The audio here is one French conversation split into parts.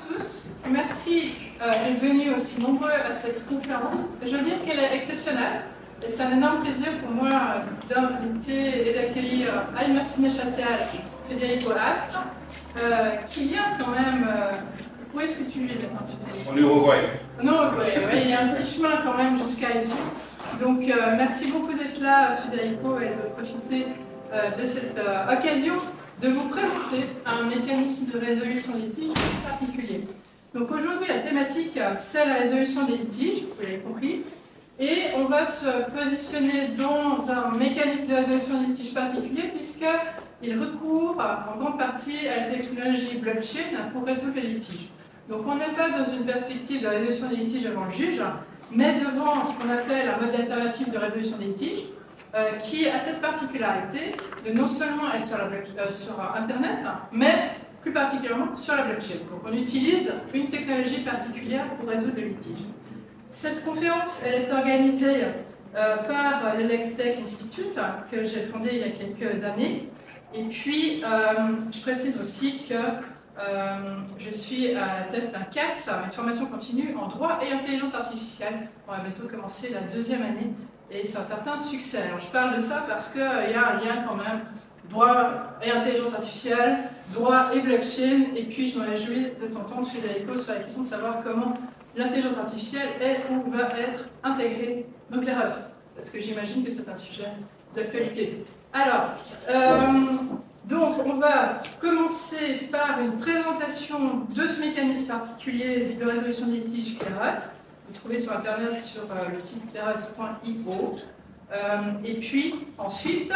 tous. Merci d'être venus aussi nombreux à cette conférence. Je veux dire qu'elle est exceptionnelle. Et c'est un énorme plaisir pour moi d'inviter et d'accueillir à l'Université Neuchâtel Federico Ast, qui vient quand même... où est-ce que tu vis maintenant, Federico? En Uruguay. En Uruguay, oui, il y a un petit chemin quand même jusqu'à ici. Donc merci beaucoup d'être là, Federico, et de profiter de cette occasion de vous présenter un mécanisme de résolution des litiges particulier. Donc aujourd'hui, la thématique, c'est la résolution des litiges, vous l'avez compris, et on va se positionner dans un mécanisme de résolution des litiges particulier puisqu'il recourt en grande partie à la technologie blockchain pour résoudre les litiges. Donc on n'est pas dans une perspective de résolution des litiges devant le juge, mais devant ce qu'on appelle un mode alternatif de résolution des litiges, qui a cette particularité de non seulement être sur Internet, mais plus particulièrement sur la blockchain. Donc on utilise une technologie particulière pour résoudre le litige. Cette conférence elle est organisée par l'Alextech Institute, que j'ai fondé il y a quelques années. Et puis, je précise aussi que je suis à la tête d'un CAS, une formation continue en droit et intelligence artificielle. On va bientôt commencer la deuxième année. Et c'est un certain succès. Alors, je parle de ça parce qu'il y a un lien quand même, droit et intelligence artificielle, droit et blockchain, et puis je me réjouis de t'entendre, Federico, sur la question de savoir comment l'intelligence artificielle est ou va être intégrée dans Kleros, parce que j'imagine que c'est un sujet d'actualité. Alors, donc on va commencer par une présentation de ce mécanisme particulier de résolution des litiges Kleros. Vous trouvez sur Internet sur le site kleros.io. Et puis, ensuite,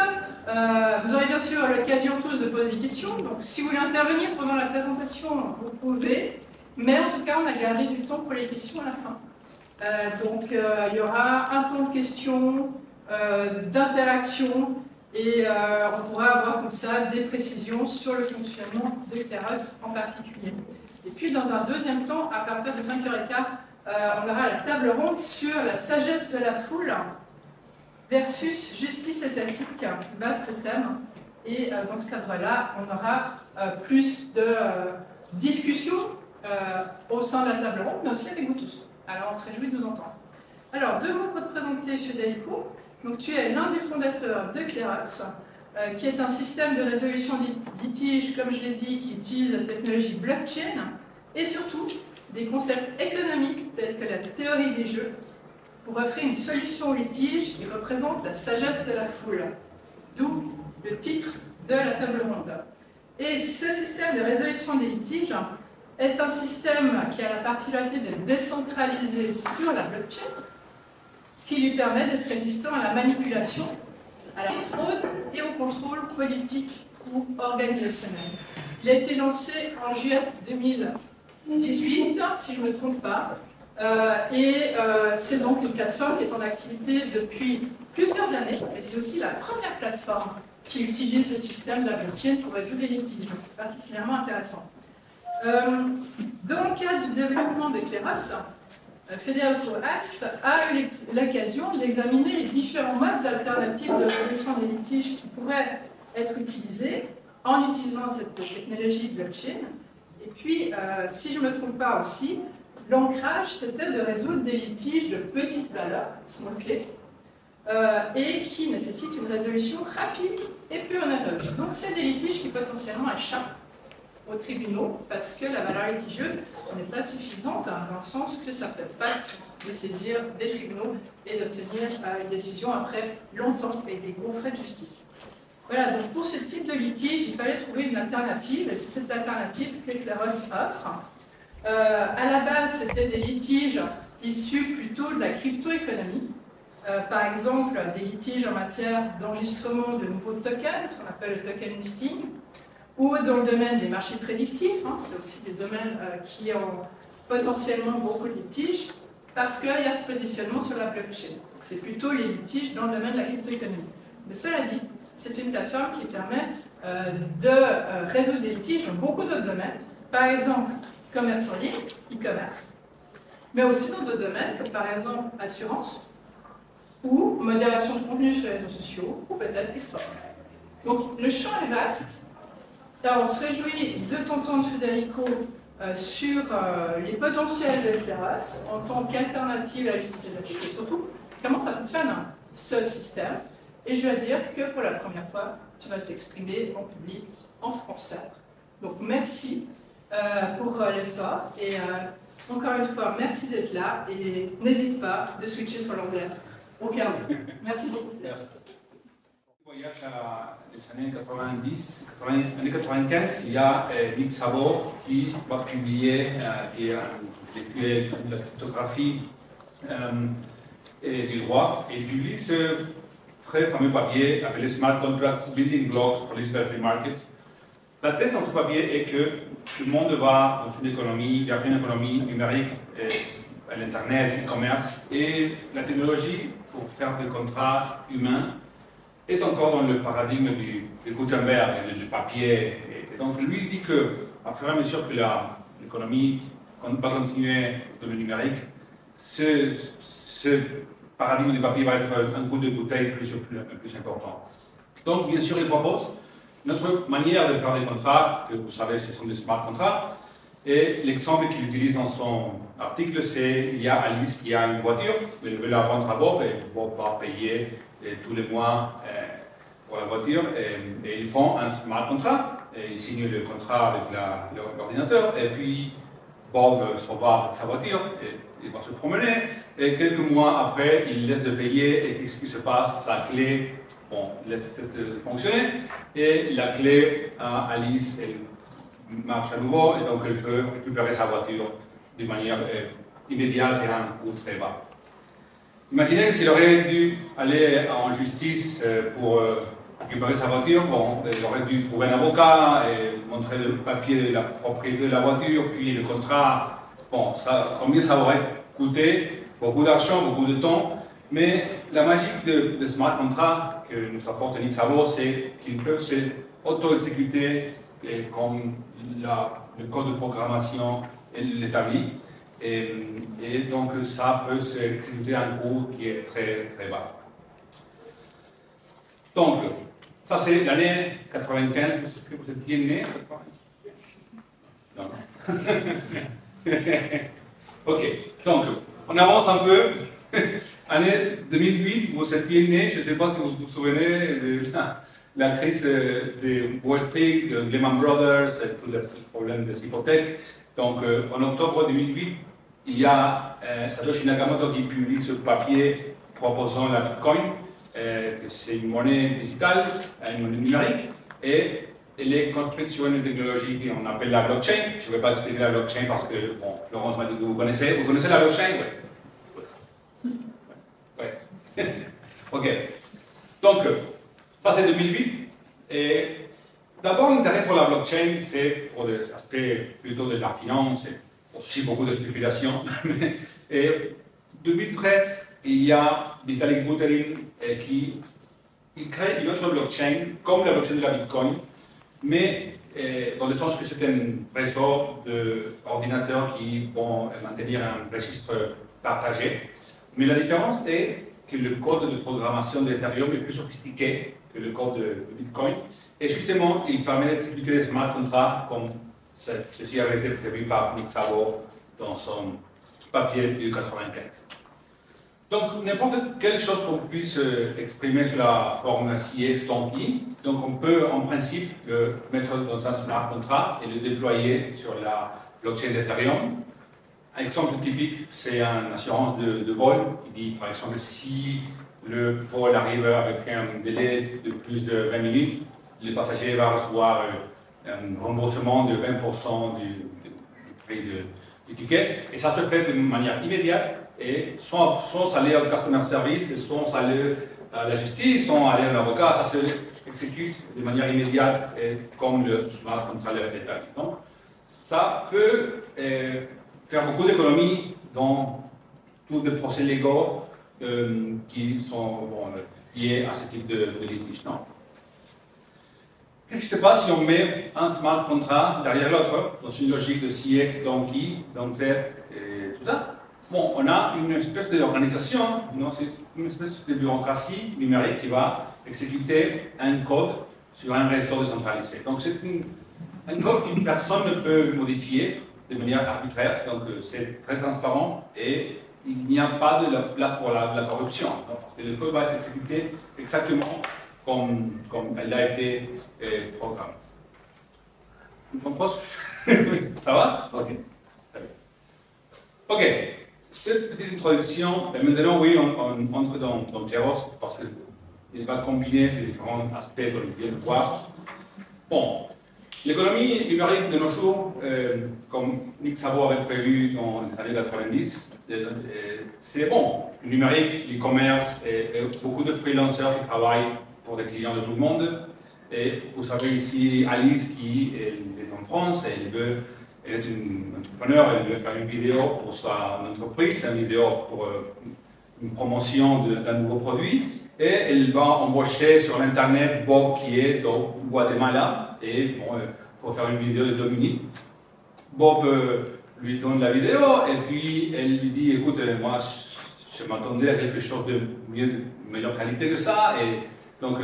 vous aurez bien sûr l'occasion tous de poser des questions. Donc, si vous voulez intervenir pendant la présentation, vous pouvez. Mais en tout cas, on a gardé du temps pour les questions à la fin. Donc, il y aura un temps de questions, d'interaction, et on pourra avoir comme ça des précisions sur le fonctionnement de Kleros en particulier. Et puis, dans un deuxième temps, à partir de 5h15, on aura la table ronde sur la sagesse de la foule versus justice étatique, vaste thème. Et dans ce cadre-là, on aura plus de discussions au sein de la table ronde, mais aussi avec vous tous. Alors, on se réjouit de vous entendre. Alors, deux mots pour te présenter, Federico. Donc, tu es l'un des fondateurs de Kleros, qui est un système de résolution des litiges, comme je l'ai dit, qui utilise la technologie blockchain, et surtout des concepts économiques tels que la théorie des jeux, pour offrir une solution au litige qui représente la sagesse de la foule. D'où le titre de la table ronde. Et ce système de résolution des litiges est un système qui a la particularité d'être décentralisé sur la blockchain, ce qui lui permet d'être résistant à la manipulation, à la fraude et au contrôle politique ou organisationnel. Il a été lancé en juillet 2018, si je ne me trompe pas, c'est donc une plateforme qui est en activité depuis plusieurs années, et c'est aussi la première plateforme qui utilise le système de la blockchain pour résoudre les litiges. C'est particulièrement intéressant. Dans le cadre du développement de Kleros, Federico Ast a eu l'occasion d'examiner les différents modes alternatifs de résolution des litiges qui pourraient être utilisés en utilisant cette technologie blockchain. Et puis, si je ne me trompe pas aussi, l'ancrage, c'était de résoudre des litiges de petite valeur, small claims, et qui nécessitent une résolution rapide et peu onéreuse. Donc, c'est des litiges qui potentiellement échappent aux tribunaux parce que la valeur litigieuse n'est pas suffisante, dans le sens que ça ne fait pas de saisir des tribunaux et d'obtenir une décision après longtemps et des gros frais de justice. Voilà, donc pour ce type de litige, il fallait trouver une alternative, et c'est cette alternative que Kleros offre. À la base, c'était des litiges issus plutôt de la crypto-économie. Par exemple, des litiges en matière d'enregistrement de nouveaux tokens, ce qu'on appelle le token listing, ou dans le domaine des marchés prédictifs, c'est aussi des domaines qui ont potentiellement beaucoup de litiges, parce qu'il y a ce positionnement sur la blockchain. Donc c'est plutôt les litiges dans le domaine de la crypto-économie. Mais cela dit, c'est une plateforme qui permet de résoudre des litiges dans beaucoup d'autres domaines, par exemple commerce en ligne, e-commerce, mais aussi dans d'autres domaines, comme par exemple assurance, ou modération de contenu sur les réseaux sociaux, ou peut-être e-sport. Donc le champ est vaste. Alors on se réjouit de t'entendre, Federico, sur les potentiels de Keras en tant qu'alternative à la justice et surtout comment ça fonctionne, ce système. Et je dois dire que pour la première fois, tu vas t'exprimer en public en français. Donc merci pour l'effort et encore une fois, merci d'être là et n'hésite pas de switcher sur l'anglais au cas où. Merci beaucoup. Merci. Voyage à les années 90, années 95, il y a Nick Szabo qui va publier la cryptographie du droit et publie ce très fameux papier appelé Smart Contracts Building Blocks for Liberty Markets. La thèse dans ce papier est que le monde va dans une économie, vers une économie numérique, l'Internet, le commerce, et la technologie pour faire des contrats humains est encore dans le paradigme du Gutenberg, du papier. Et donc lui dit qu'à fur et à mesure que l'économie va continuer dans le numérique, ce paradigme du papier va être un coup de bouteille plus important. Donc bien sûr il propose notre manière de faire des contrats, que vous savez ce sont des smart contrats, et l'exemple qu'il utilise dans son article, c'est il y a Alice qui a une voiture, elle veut la vendre à Bob, et Bob va payer tous les mois pour la voiture, et ils font un smart contrat, et ils signent le contrat avec l'ordinateur, et puis Bob s'en va avec sa voiture, et il va se promener, et quelques mois après, il laisse de payer, et qu'est-ce qui se passe? Sa clé, bon, laisse de fonctionner, et la clé à Alice, elle marche à nouveau, et donc elle peut récupérer sa voiture de manière immédiate et à un coût très bas. Imaginez s'il aurait dû aller en justice pour récupérer sa voiture, bon, il aurait dû trouver un avocat et montrer le papier de la propriété de la voiture, puis le contrat. Bon, combien ça aurait coûté? Beaucoup d'argent, beaucoup de temps, mais la magie de smart contract que nous apporte Nick Szabo, c'est qu'ils peuvent se auto-exécuter comme le code de programmation l'établit. Et donc ça peut s'exécuter à un coût qui est très très bas. Donc, ça c'est l'année 95, est-ce que vous étiez né? Non. Ok, donc on avance un peu. Année 2008, vous étiez né, je ne sais pas si vous vous souvenez de la crise de Wall Street, de Lehman Brothers, tous les problèmes des hypothèques. Donc en octobre 2008, il y a Satoshi Nakamoto qui publie ce papier proposant la Bitcoin, c'est une monnaie digitale, une monnaie numérique, et elle est construite sur une technologie qu'on appelle la blockchain. Je ne vais pas expliquer la blockchain parce que, bon, Laurence m'a dit que vous connaissez. Vous connaissez la blockchain? Oui. Ouais. Ok. Donc, ça c'est 2008. Et d'abord, l'intérêt pour la blockchain, c'est pour des aspects plutôt de la finance, et aussi beaucoup de spéculation. Et 2013, il y a Vitalik Buterin qui crée une autre blockchain, comme la blockchain de la Bitcoin, mais dans le sens que c'est un réseau d'ordinateurs qui vont maintenir un registre partagé. Mais la différence est que le code de programmation d'Ethereum est plus sophistiqué que le code de Bitcoin. Et justement, il permet d'exécuter des smart contracts comme ceci avait été prévu par Nick Szabo dans son papier du 95. Donc, n'importe quelle chose qu'on puisse exprimer sous la forme CX Tonki, donc on peut en principe le mettre dans un smart contract et le déployer sur la blockchain d'Ethereum. Un exemple typique, c'est une assurance de vol qui dit, par exemple, si le vol arrive avec un délai de plus de 20 minutes, le passager va recevoir un remboursement de 20% du prix du ticket. Et ça se fait de manière immédiate, et sans aller au customer service, sans aller à la justice, sans aller à un avocat, ça se exécute de manière immédiate, et comme le smart contract est établi. Donc, ça peut faire beaucoup d'économies dans tous les procès légaux qui sont liés à ce type de litige. Qu'est-ce qui se passe si on met un smart contract derrière l'autre, dans une logique de CX, Donkey, Z et tout ça? Bon, on a une espèce d'organisation, c'est une espèce de bureaucratie numérique qui va exécuter un code sur un réseau décentralisé. Donc c'est un code qu'une personne ne peut modifier, de manière arbitraire, donc c'est très transparent et il n'y a pas de la place pour la corruption, donc, parce que le code va s'exécuter exactement comme elle a été programmée. Une compose? Ça va? Ok. Ok. Cette petite introduction, maintenant oui, on entre dans Kleros parce qu'il va combiner les différents aspects que l'on vient de voir. Bon, l'économie numérique de nos jours, comme Nick Szabo avait prévu dans les années 90, c'est bon. Le numérique, l'e-commerce et beaucoup de freelancers qui travaillent pour des clients de tout le monde. Et vous savez ici Alice qui est en France et elle est une entrepreneur, elle veut faire une vidéo pour son entreprise, une vidéo pour une promotion d'un nouveau produit. Et elle va embaucher sur l'internet Bob qui est au Guatemala et pour faire une vidéo de 2 minutes. Bob lui donne la vidéo et puis elle lui dit écoute, moi je m'attendais à quelque chose de meilleure qualité que ça et donc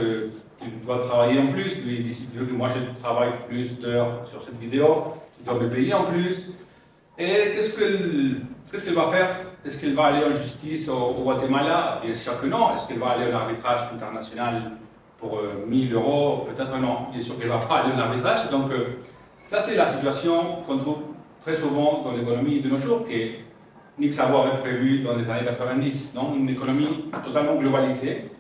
tu dois travailler en plus. Lui il dit si tu veux que moi je travaille plus d'heures sur cette vidéo, tu dois me payer en plus. Et qu'est-ce qu'elle va faire? Est-ce qu'elle va aller en justice au Guatemala? Bien sûr que non. Est-ce qu'elle va aller en arbitrage international pour 1000 euros? Peut-être non. Bien sûr qu'elle ne va pas aller en arbitrage. Donc, ça, c'est la situation qu'on trouve très souvent dans l'économie de nos jours, que Nick Szabo avait prévu dans les années 90. Non? Une économie totalement globalisée,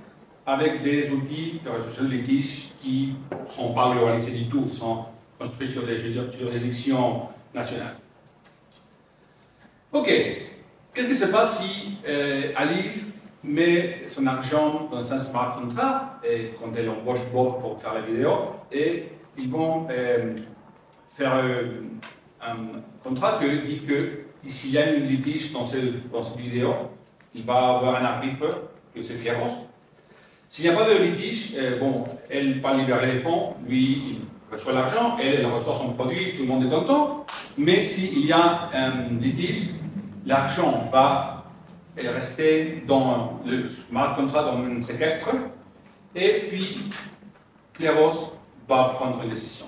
avec des outils de résolution de litiges qui ne sont pas globalisés du tout, qui sont construits sur des juridictions nationales. Ok. Qu'est-ce qui se passe si Alice met son argent dans un smart contract et quand elle embauche Bob pour faire la vidéo et ils vont faire un contrat qui dit que s'il y a une litige dans cette vidéo, il va avoir un arbitre, que c'est Kleros. S'il n'y a pas de litige, bon, elle va libérer les fonds, lui il reçoit l'argent, elle reçoit son produit, tout le monde est content. Mais s'il y a un litige, l'argent va rester dans le smart contract, dans un séquestre, et puis Kleros va prendre une décision.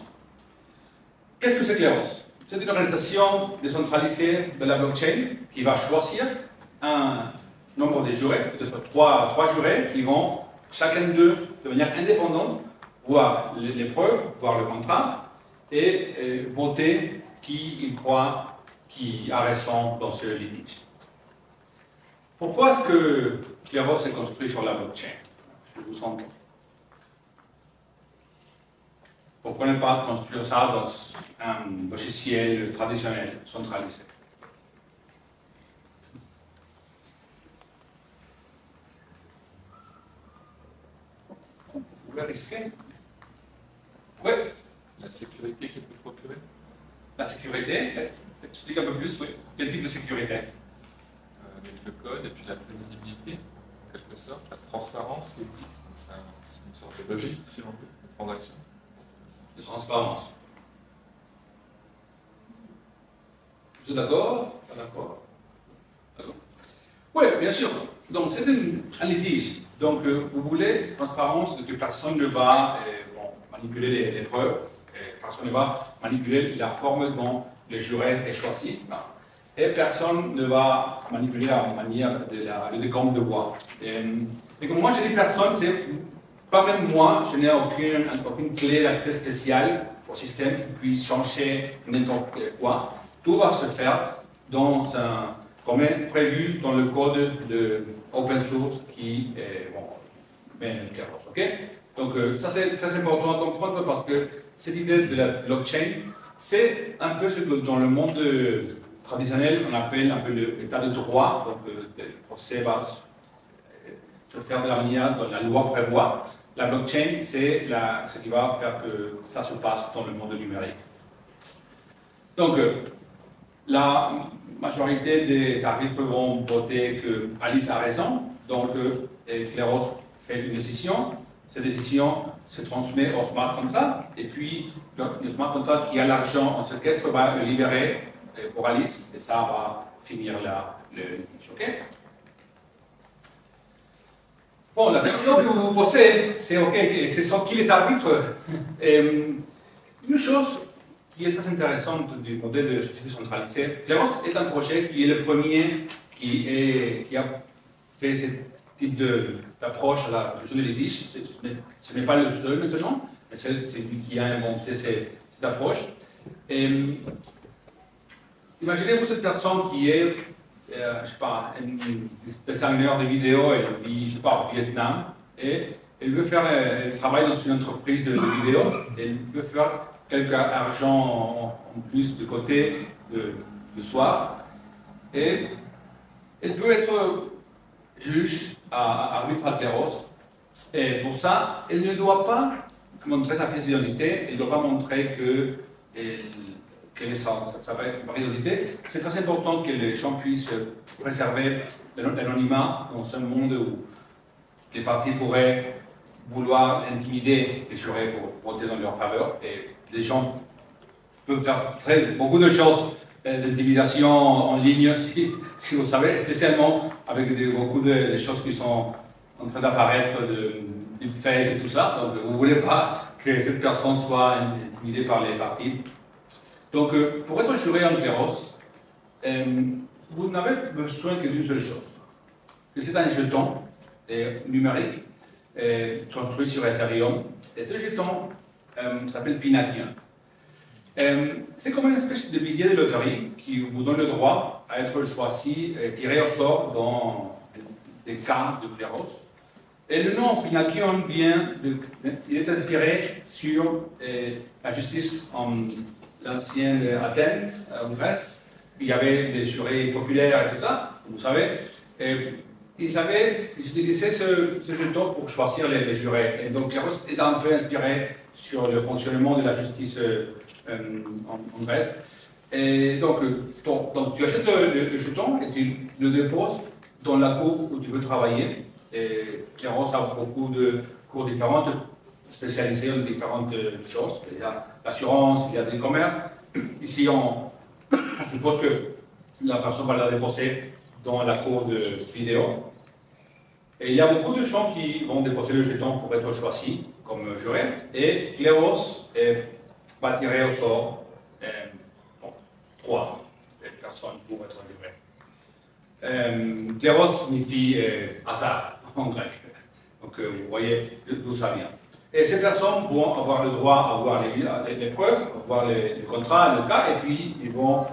Qu'est-ce que c'est Kleros? C'est une organisation décentralisée de la blockchain qui va choisir un nombre de jurés, peut-être trois jurés, qui vont chacun d'eux de manière indépendante voir les preuves, voir le contrat, et voter qui ils croient qui a raison dans ce litige. Pourquoi est-ce que Kleros est construit sur la blockchain? Je vous entends. Pourquoi ne pas construire ça dans un logiciel traditionnel, centralisé? Vous pouvez risquer? Oui. La sécurité qu'il peut procurer? La sécurité, explique un peu plus, oui. Quel type de sécurité? Avec le code et puis la prévisibilité, en quelque sorte, la transparence qui existe. Donc c'est une sorte de registre, si l'on veut, de transaction. De transparence. Vous êtes d'accord? Pas d'accord? Oui, bien sûr. Donc c'est un litige. Donc vous voulez transparence, que personne ne va manipuler les preuves, personne ne va manipuler la forme dont le juré est choisi. Et personne ne va manipuler la manière de le décompte de voix. C'est comme moi je dis personne, c'est pas même moi, je n'ai aucune clé d'accès spéciale au système qui puisse changer n'importe quoi. Tout va se faire comme prévu dans le code de open source qui est Kleros. Okay? Donc ça c'est très important à comprendre parce que cette idée de la blockchain, c'est un peu ce que dans le monde traditionnel on appelle un peu l'état de droit. Donc le procès va se faire de la manière dont la loi prévoit. La blockchain, c'est ce qui va faire que ça se passe dans le monde numérique. Donc, la majorité des arbitres vont voter que Alice a raison, donc Kleros fait une décision. Cette décision se transmet au smart contract, et puis le smart contract qui a l'argent en séquestre va le libérer pour Alice, et ça va finir le litige. Okay? Bon, la question que vous vous posez, c'est OK, ce sont qui les arbitres? Une chose qui est très intéressant du modèle de société centralisée. Kleros est un projet qui est le premier qui a fait ce type d'approche à la gestion des litiges. Ce n'est pas le seul maintenant, mais c'est lui qui a inventé cette approche. Et, imaginez-vous cette personne qui est, je ne sais pas, un designer de vidéos, elle vit, je sais pas, au Vietnam, et elle veut faire, elle travaille dans une entreprise de vidéos, elle veut faire quelques argent en plus de côté le soir, et elle peut être juge à arbitre à Kleros, et pour ça, elle ne doit pas montrer sa pièce d'identité, elle ne doit pas montrer quelle est sa identité. C'est très important que les gens puissent préserver l'anonymat dans un monde où les partis pourraient vouloir intimider les jurés pour voter dans leur faveur. Et les gens peuvent faire beaucoup de choses d'intimidation en ligne, si vous savez, spécialement avec beaucoup de choses qui sont en train d'apparaître, de faits et tout ça. Donc vous ne voulez pas que cette personne soit intimidée par les partis. Donc pour être juré en Kleros, vous n'avez besoin que d'une seule chose. C'est un jeton numérique construit sur Ethereum. Et ce jeton s'appelle Pinakion. C'est comme une espèce de billet de loterie qui vous donne le droit à être choisi, tiré au sort dans des cas de Kleros. Et le nom Pinakion il est inspiré sur la justice en l'ancienne Athènes, en Grèce. Il y avait des jurés populaires et tout ça, vous savez. Ils utilisaient ce jeton pour choisir les jurés. Et donc Kleros est un peu inspiré sur le fonctionnement de la justice en Grèce. Et donc tu achètes le jeton et tu le déposes dans la cour où tu veux travailler. Et Kleros a beaucoup de cours différentes, spécialisées en différentes choses. Il y a l'assurance, il y a des commerces. Ici, on suppose que la personne va la déposer dans la cour de vidéo. Et il y a beaucoup de gens qui vont déposer le jeton pour être choisis comme juré. Et Kleros va tirer au sort 3 personnes pour être juré. Kleros signifie hasard en grec. Donc vous voyez d'où ça vient. Et ces personnes vont avoir le droit à voir les preuves, à voir les contrats, le cas, et puis ils vont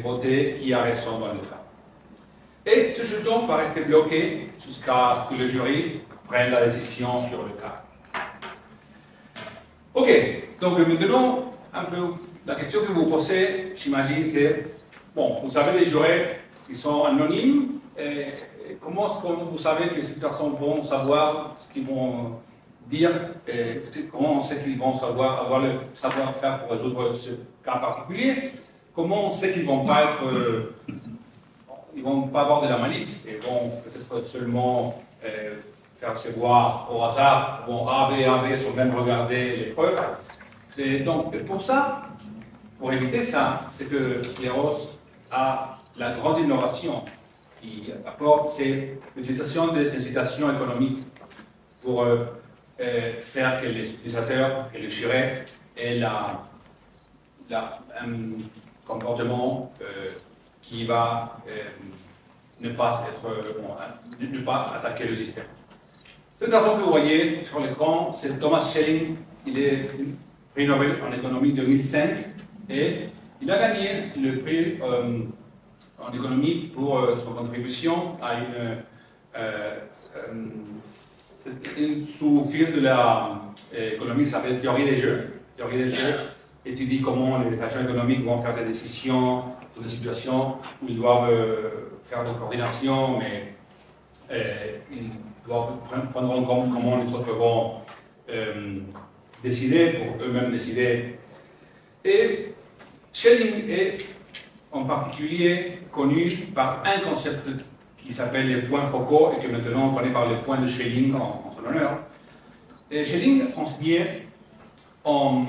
voter qui a raison dans le cas. Et ce jeton va rester bloqué jusqu'à ce que le jury prenne la décision sur le cas. Ok, donc maintenant, un peu la question que vous posez, j'imagine, c'est, bon, vous savez, les jurés, ils sont anonymes, et comment est-ce que vous savez que ces personnes vont savoir ce qu'ils vont dire, et comment on sait qu'ils vont avoir le savoir-faire pour résoudre ce cas particulier? Comment on sait qu'ils ne vont pas être, ils vont pas avoir de la malice, et vont peut-être seulement faire se voir au hasard, vont A, B, sans même regarder les preuves. Et donc, pour ça, pour éviter ça, c'est que Kleros a la grande innovation qui apporte, c'est l'utilisation des incitations économiques pour faire que les utilisateurs et les jurés aient un comportement qui va ne pas attaquer le système. Cette personne que vous voyez sur l'écran, c'est Thomas Schelling. Il est prix Nobel en économie 2005 et il a gagné le prix en économie pour son contribution à une sous-fil de l'économie qui s'appelle théorie des jeux. Théorie des jeux étudie comment les agents économiques vont faire des décisions dans des situations où ils doivent faire de coordination, mais ils doivent prendre en compte comment les autres vont décider pour eux-mêmes décider. Et Schelling est en particulier connu par un concept qui s'appelle les points focaux et que maintenant on connaît par les points de Schelling en son honneur. Et Schelling enseignait en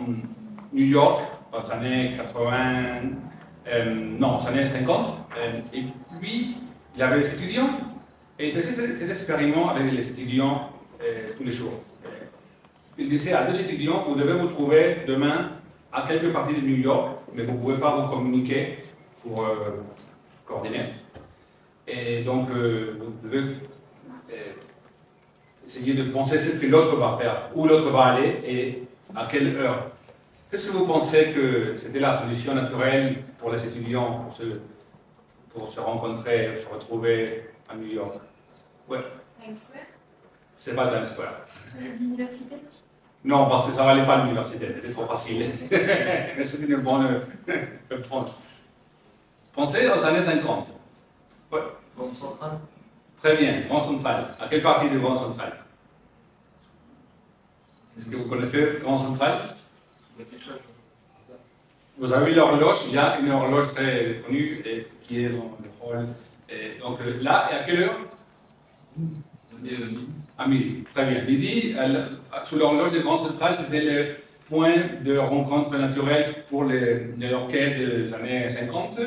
New York dans les années 50. Et lui, il avait des étudiants et il faisait cet expériment avec les étudiants tous les jours. Il disait à 2 étudiants, vous devez vous trouver demain à quelques parties de New York, mais vous ne pouvez pas vous communiquer pour coordonner. Et donc, vous devez essayer de penser ce que l'autre va faire, où l'autre va aller et à quelle heure. Qu'est-ce que vous pensez que c'était la solution naturelle pour les étudiants pour se rencontrer, se retrouver à New York? Ouais. Times Square. C'est pas Times Square. L'université. Non, parce que ça ne valait pas l'université, c'était trop facile. Mais c'est une bonne réponse. Pensez aux années 50. Ouais. Banque centrale. Très bien, Grand Central. À quelle partie de Grand Central? Est-ce que vous connaissez Grand Central? Vous avez vu l'horloge, il y a une horloge très connue qui est dans le hall. Et donc là, et à quelle heure? À midi. Très bien. Midi, sous l'horloge de Grand Central, c'était le point de rencontre naturelle pour les New-Yorkais des années 50.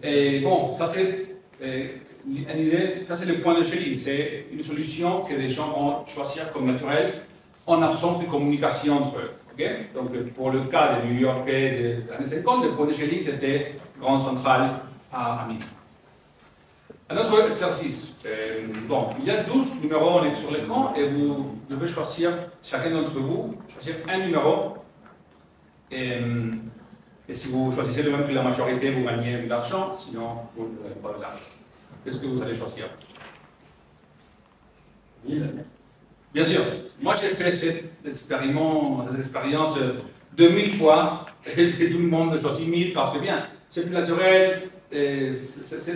Et bon, ça c'est une idée, ça c'est le point de Schelling. C'est une solution que les gens vont choisir comme naturelle en absence de communication entre eux. Okay? Donc pour le cas des New-Yorkais des années 50, le point de Schelling c'était Grand Central à midi. Un autre exercice. Bon, il y a 12 numéros sur l'écran et vous devez choisir, chacun d'entre vous, choisir un numéro. Et si vous choisissez le même que la majorité, vous gagnez de l'argent, sinon vous n'avez pas de l'argent. Qu'est-ce que vous allez choisir? 1000. Bien sûr. Moi, j'ai fait cette expérience 2000 fois et tout le monde choisit 1000 parce que bien, c'est plus naturel. C'est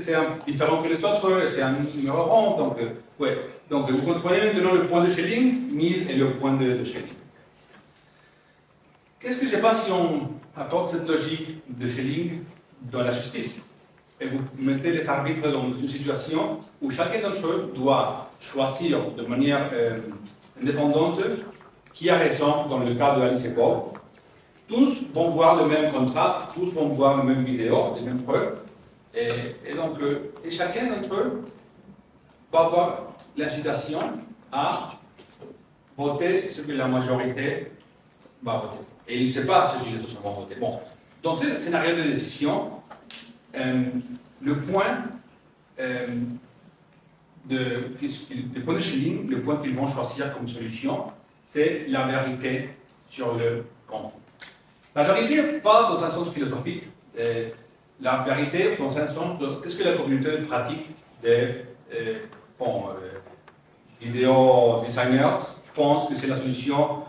différent que les autres, c'est un numéro rond, donc, ouais. Donc vous comprenez maintenant le point de Schelling, 1000 et le point de Schelling. Qu'est-ce que je sais pas si on apporte cette logique de Schelling dans la justice? Et vous mettez les arbitres dans une situation où chacun d'entre eux doit choisir de manière indépendante qui a raison dans le cas de Alice et Bob. Tous vont voir le même contrat, tous vont voir la même vidéo, les mêmes preuves. Et donc, chacun d'entre eux va avoir l'incitation à voter ce que la majorité va voter. Et il ne sait pas ce que les autres vont voter. Bon, dans ce scénario de décision, le point de Schelling, le point qu'ils vont choisir comme solution, c'est la vérité sur le conflit. La vérité, pas dans un sens philosophique. La vérité, dans un sens de qu'est-ce que la communauté pratique des vidéo designers pense que c'est la solution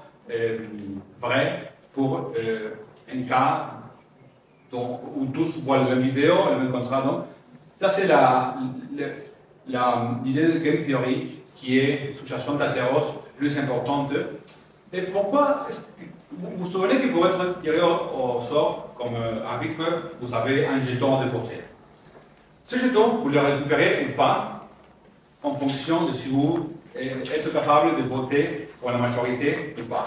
vraie pour un cas où tous voient la même vidéo, le même contrat. Donc, ça, c'est l'idée de game theory qui est, sous façon d'athéros, plus importante. Et pourquoi vous vous souvenez que pour être tiré au sort comme arbitre, vous avez un jeton déposé. Ce jeton, vous le récupérez ou pas en fonction de si vous êtes capable de voter pour la majorité ou pas.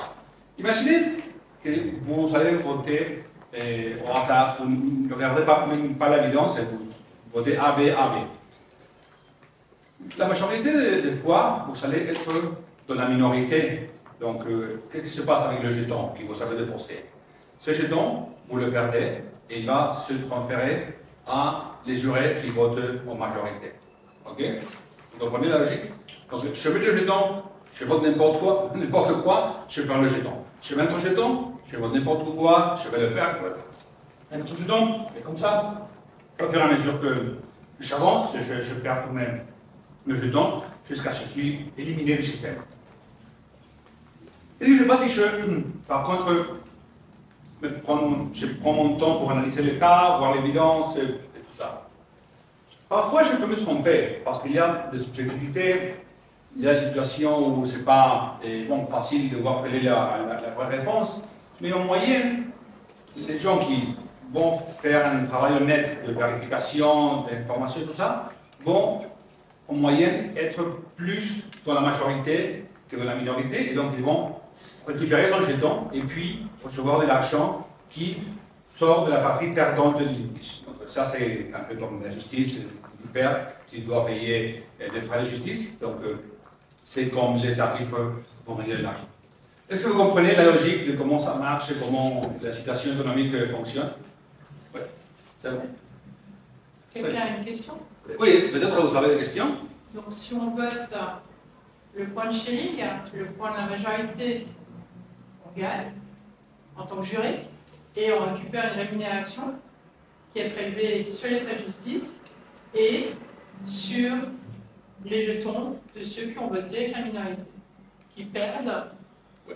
Imaginez que vous allez voter au hasard, vous ne regardez même pas la guidance et vous votez A, B, A, B. La majorité des fois, vous allez être dans la minorité. Donc, qu'est-ce qui se passe avec le jeton que vous avez déposé? Ce jeton, vous le perdez et il va se transférer à les jurés qui votent en majorité. Ok? Vous comprenez la logique? Donc, je mets le jeton, je vote n'importe quoi, je perds le jeton. Je mets un autre jeton, je vote n'importe quoi, je vais le perdre. Un autre jeton, et comme ça, au fur et à mesure que j'avance, je perds tout de même le jeton jusqu'à ce que je suis éliminé du système. Et je ne sais pas si par contre, je prends mon temps pour analyser le cas, voir l'évidence et tout ça. Parfois, je peux me tromper, parce qu'il y a des subjectivités, il y a des situations où ce n'est pas facile de voir quelle est la vraie réponse, mais en moyenne, les gens qui vont faire un travail honnête de vérification, d'information et tout ça, vont en moyenne être plus dans la majorité que dans la minorité, et donc ils vont récupérer son jeton et puis recevoir de l'argent qui sort de la partie perdante de l'indice. Donc ça, c'est un peu comme la justice, il perd, il doit payer des frais de justice, donc c'est comme les arbitres vont gagner de l'argent. Est-ce que vous comprenez la logique de comment ça marche et comment la situation économique fonctionne? Oui, c'est bon. Quelqu'un a une question? Oui, peut-être vous avez des questions? Donc, si on vote le point de sharing, le point de la majorité, on gagne en tant que jury et on récupère une rémunération qui est prélevée sur les frais de justice et sur les jetons de ceux qui ont voté avec la minorité, qui perdent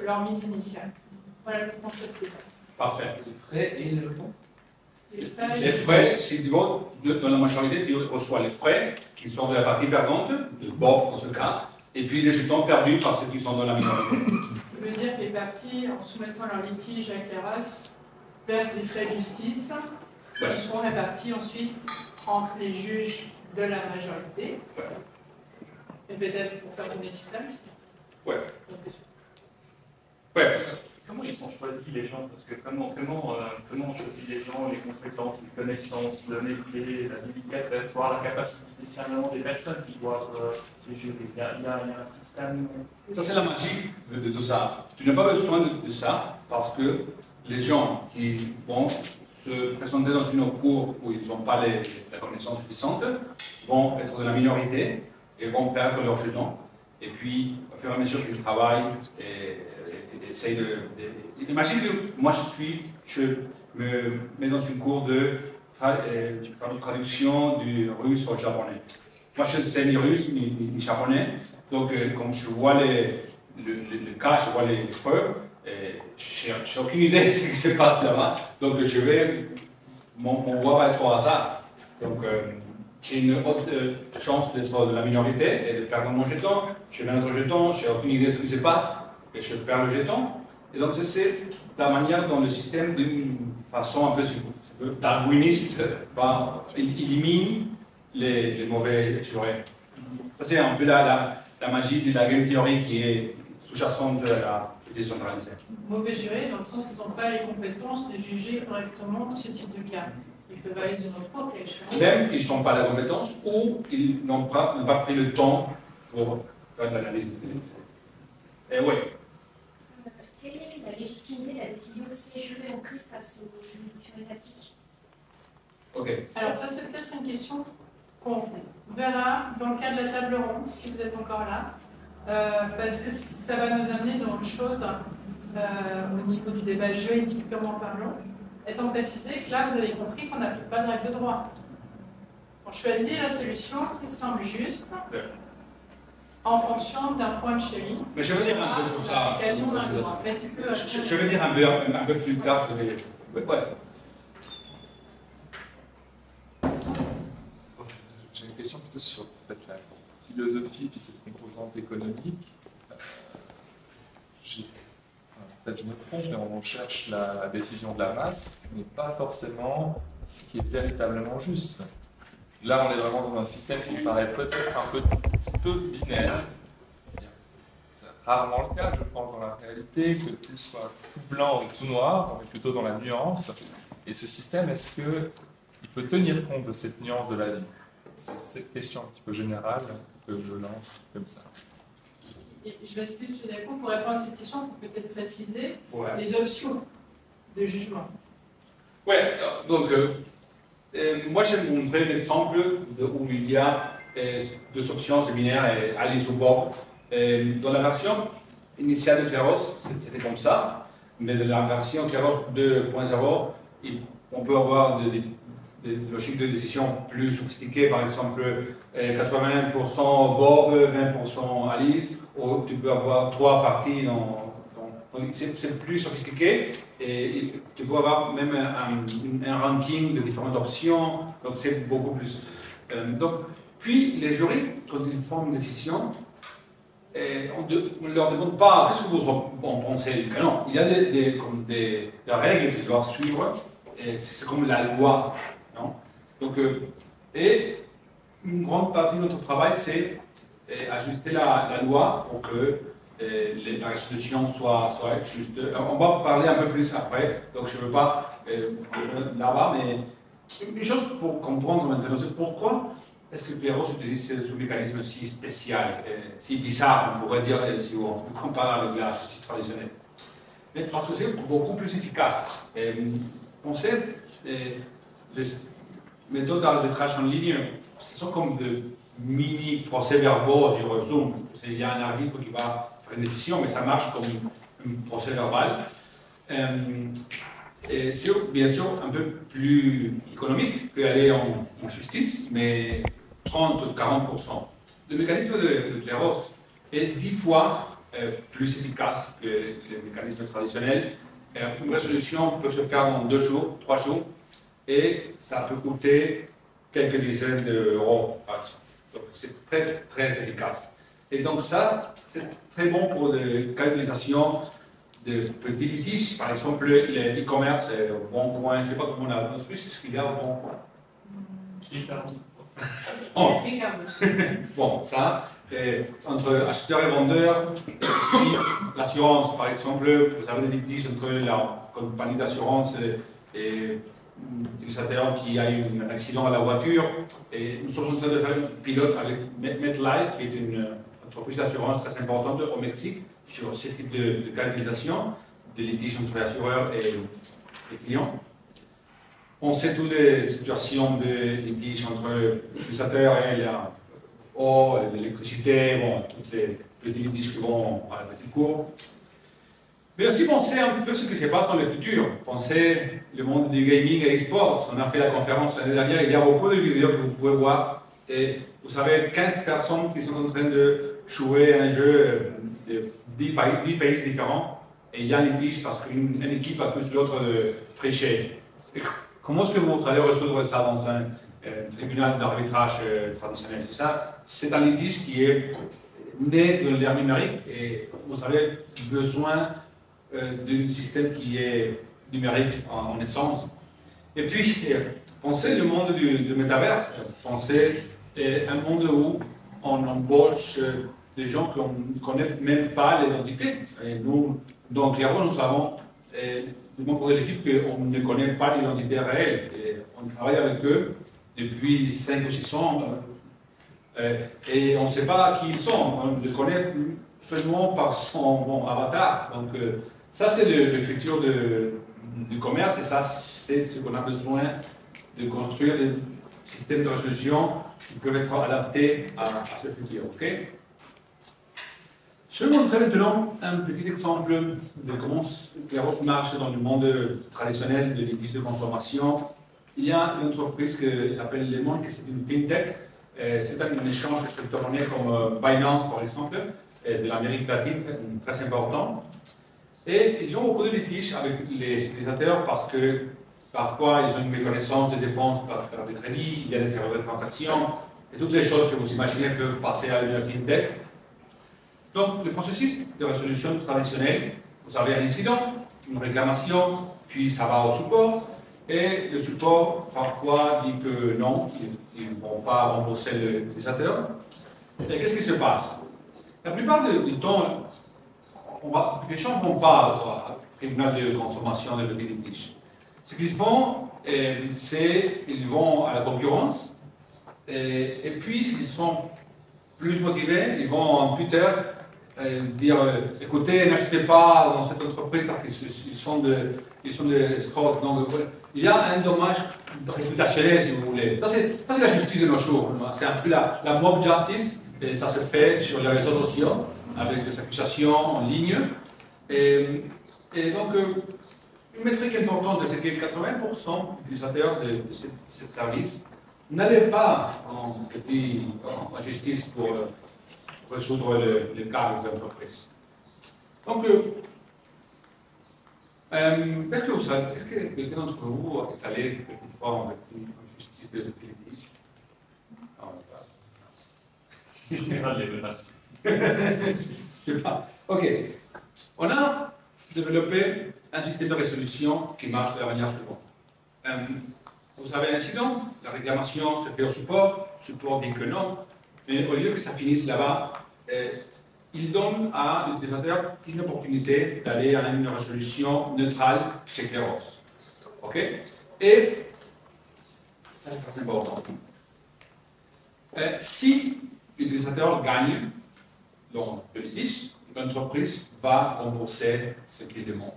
leur mise initiale. Voilà le concept. Parfait. Les frais et les jetons. Les frais, si tu votes dans la majorité, tu reçois les frais qui sont de la partie perdante, de Bob dans ce cas, et puis les jetons perdus par ceux qui sont dans la minorité. Ça veut dire que les partis, en soumettant leur litige avec les RUS, versent des frais de justice qui seront répartis ensuite entre les juges de la majorité. Et peut-être pour faire tourner le système. Ouais. Ouais. Comment ils sont choisis les gens? Parce que comment on choisit les gens, les compétences, les connaissances, le métier, la délicatesse, voire la capacité spécialement des personnes qui doivent les juger? Il y a un système. Ça, c'est la magie de tout ça. Tu n'as pas besoin de ça parce que les gens qui vont se présenter dans une cour où ils n'ont pas la connaissance suffisante vont être de la minorité et vont perdre leurs jetons. Et puis, au fur et à mesure qu'ils travaillent et essayent de... Imagine que moi je me mets dans une cour de traduction du russe au japonais. Moi je ne sais ni russe ni japonais, donc quand je vois le cas, je vois les preuves, je n'ai aucune idée de ce qui se passe là-bas, donc mon voix va être au hasard. Donc, j'ai une haute chance d'être de la minorité et de perdre mon jeton. J'ai un autre jeton, je n'ai aucune idée de ce qui se passe et je perds le jeton. Et donc, c'est la manière dont le système, d'une façon un peu darwiniste, élimine les mauvais jurés. Ça, c'est un peu la magie de la game theory qui est sous-jacente de la décentralisée. Mauvais jurés, dans le sens qu'ils n'ont pas les compétences de juger correctement ce type de cas. Ils peuvent aller dans notre propre échelon. Même ils n'ont pas la compétence ou ils n'ont pas pris le temps pour faire de l'analyse. Et oui. Quelle est la légitimité de la décision que ces jurés ont prise face aux juridictions étatiques? Ok. Alors ça, c'est peut-être une question qu'on verra dans le cadre de la table ronde, si vous êtes encore là, parce que ça va nous amener dans autre chose au niveau du débat juridique purement parlant. Étant précisé que là, vous avez compris qu'on n'applique pas de règle de droit. On choisit la solution qui semble juste en fonction d'un point de sharing. Mais je veux dire un peu sur ça. Je veux dire un peu plus tard. Ouais. J'ai une question plutôt sur la philosophie puis cette composante économique. Peut-être je me trompe, mais on cherche la décision de la masse, mais pas forcément ce qui est véritablement juste. Là, on est vraiment dans un système qui paraît peut-être un petit peu binaire. C'est rarement le cas, je pense, dans la réalité, que tout soit tout blanc ou tout noir, on est plutôt dans la nuance. Et ce système, est-ce qu'il peut tenir compte de cette nuance de la vie? C'est cette question un petit peu générale que je lance comme ça. Je m'excuse, je suis d'accord. Pour répondre à cette question, il faut peut-être préciser les options de jugement. Oui, donc, moi j'ai montré l'exemple où il y a deux options séminaires, Alice ou Bob. Dans la version initiale de Keros, c'était comme ça, mais dans la version Keros 2.0, on peut avoir des logiques de décision plus sophistiquées, par exemple 80% Bob, 20% Alice, ou tu peux avoir 3 parties c'est plus sophistiqué et tu peux avoir même un ranking de différentes options, donc c'est beaucoup plus. Puis les jurys, quand ils font une décision, on ne leur demande pas qu'est-ce que vous en pensez. Non, il y a des règles qu'ils doivent suivre, et c'est comme la loi. Non? Donc, et une grande partie de notre travail, c'est ajuster la loi pour que la restitution soit juste. On va parler un peu plus après, donc je ne veux pas là-bas, mais une chose pour comprendre maintenant, c'est pourquoi est-ce que Clairos utilise ce mécanisme si spécial, si bizarre, on pourrait dire, si on compare avec la justice traditionnelle? Mais parce que c'est beaucoup plus efficace. On sait, les méthodes d'arbitrage en ligne, ce sont comme de mini procès-verbaux sur Zoom. Il y a un arbitre qui va faire une décision, mais ça marche comme un procès verbal. Et c'est bien sûr un peu plus économique qu'aller en justice, mais 30 ou 40%. Le mécanisme de Clairos est 10 fois plus efficace que le mécanisme traditionnel. Une résolution peut se faire en 2 jours, 3 jours, et ça peut coûter quelques dizaines d'euros, par exemple. Donc c'est très, très efficace. Et donc ça, c'est très bon pour des cas d'utilisation de petits litiges, par exemple le e-commerce, Bon Coin, je ne sais pas comment on a, c'est ce qu'il y a au Bon Coin. Oh. Bon, ça, entre acheteur et vendeur, puis l'assurance, par exemple, vous avez des litiges entre la compagnie d'assurance et l'utilisateur qui a eu un accident à la voiture, et nous sommes en train de faire un pilote avec MetLife, qui est une entreprise d'assurance très importante au Mexique, sur ce type de cas d'utilisation, des litiges entre assureurs et clients. On sait toutes les situations de litiges entre l'utilisateur et l'eau, l'électricité, bon, tous les petits litiges qui vont à la petite cour. Mais aussi penser un peu ce qui se passe dans le futur. Penser le monde du gaming et e-sports. On a fait la conférence l'année dernière, il y a beaucoup de vidéos que vous pouvez voir. Et vous savez, 15 personnes qui sont en train de jouer à un jeu de 10 pays différents. Et il y a un litige parce qu'une équipe accuse l'autre de tricher. Et comment est-ce que vous allez résoudre ça dans un tribunal d'arbitrage traditionnel? C'est un litige qui est né de l'ère numérique et vous avez besoin d'un système qui est numérique en essence. Et puis, pensez le monde du métaverse, pensez un monde où on embauche des gens qu'on ne connaît même pas l'identité. Nous, dans Clairos, nous avons des membres de l'équipe qu'on ne connaît pas l'identité réelle. Et on travaille avec eux depuis 5 ou 6 ans. Et on ne sait pas qui ils sont. On les connaît seulement par son avatar. Donc, ça, c'est le futur du commerce. Et ça, c'est ce qu'on a besoin de construire des systèmes de résolution qui peuvent être adaptés à ce futur. Okay? Je vais vous montrer maintenant un petit exemple de comment Clairos marche dans le monde traditionnel de litige de consommation. Il y a une entreprise qui s'appelle Lemon, qui est une fintech. C'est un échange de crypto-monnaies comme Binance, par exemple, de l'Amérique latine, très important. Et ils ont beaucoup de litiges avec les utilisateurs parce que parfois ils ont une méconnaissance des dépenses par carte de crédit, il y a des erreurs de transaction, et toutes les choses que vous imaginez peuvent passer à une fintech. Donc, le processus de résolution traditionnel, vous avez un incident, une réclamation, puis ça va au support, et le support parfois dit que non, ils ne vont pas rembourser l'utilisateur. Et qu'est-ce qui se passe? La plupart du temps, les gens ne vont pas au tribunal de consommation de litige. Ce qu'ils font, c'est qu'ils vont à la concurrence, et puis s'ils sont plus motivés, ils vont en Twitter dire écoutez, n'achetez pas dans cette entreprise parce qu'ils sont des escrocs. Donc, il y a un dommage réputationnel, si vous voulez. Ça, c'est la justice de nos jours. C'est un peu la mob justice, et ça se fait sur les réseaux sociaux avec des accusations en ligne. Et donc, une métrique importante, c'est que 80% des utilisateurs de ce service n'allaient pas en justice pour résoudre le cas des entreprises. Donc, est-ce que quelqu'un d'entre vous est allé quelquefois en justice de litige? Je n'ai pas les menaces. Je sais pas. Ok. On a développé un système de résolution qui marche de la manière suivante. Vous avez un incident, la réclamation se fait au support, le support dit que non, mais au lieu que ça finisse là-bas, il donne à l'utilisateur une opportunité d'aller à une résolution neutrale chez Clairos. Ok? Et ça c'est très important. Si l'utilisateur gagne dans le litige, l'entreprise va rembourser ce qu'il demande.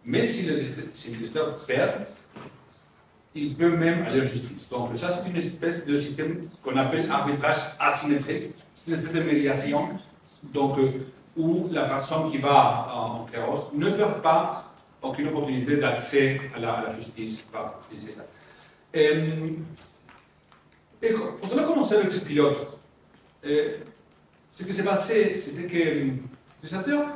Mais si l'utilisateur perd, il peut même aller en justice. Donc ça, c'est une espèce de système qu'on appelle arbitrage asymétrique. C'est une espèce de médiation donc, où la personne qui va en clairance ne perd pas aucune opportunité d'accès à la justice. C'est ça. Et quand on a commencé avec ce pilote, ce qui s'est passé, c'était que l'utilisateur,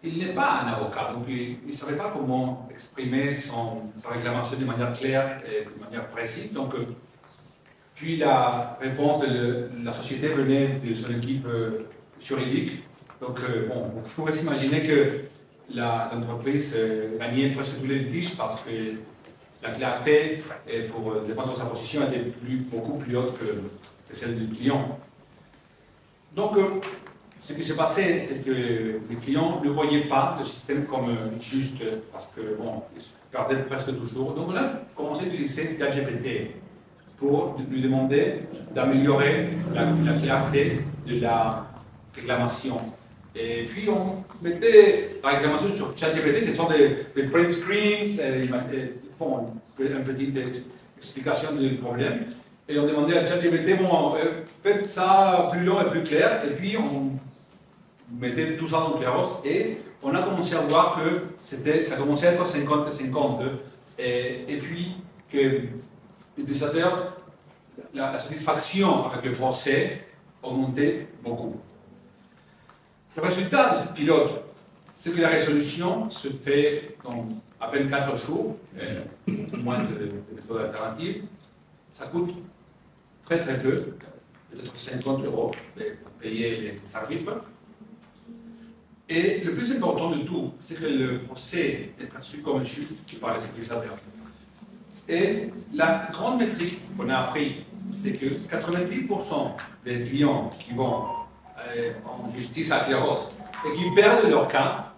il n'est pas un avocat, donc il ne savait pas comment exprimer sa réclamation de manière claire et de manière précise. Donc, puis la réponse de la société venait de son équipe juridique. Donc, bon, on pourrait s'imaginer que l'entreprise gagnait presque tous les litiges parce que la clarté pour défendre sa position était beaucoup plus haute que celle du client. Donc, ce qui s'est passé, c'est que les clients ne voyaient pas le système comme juste, parce que, bon, ils se perdaient presque toujours. Donc, on a commencé à utiliser ChatGPT pour lui demander d'améliorer la clarté de la réclamation. Et puis, on mettait la réclamation sur ChatGPT, ce sont des print screens, bon, une petite explication du problème. Et on demandait à ChatGPT, bon, faites ça plus long et plus clair, et puis on mettait tout ça dans Claros, et on a commencé à voir que ça commençait à être 50-50, et puis que l'utilisateur, la satisfaction avec le procès augmentait beaucoup. Le résultat de ce pilote, c'est que la résolution se fait dans à peine 4 jours, moins de méthodes alternatives. Ça coûte très peu, peut-être 50 € pour payer les arbitres. Et le plus important de tout, c'est que le procès est perçu comme juste par les utilisateurs. Et la grande métrique qu'on a appris, c'est que 90% des clients qui vont en justice à Claros et qui perdent leur cas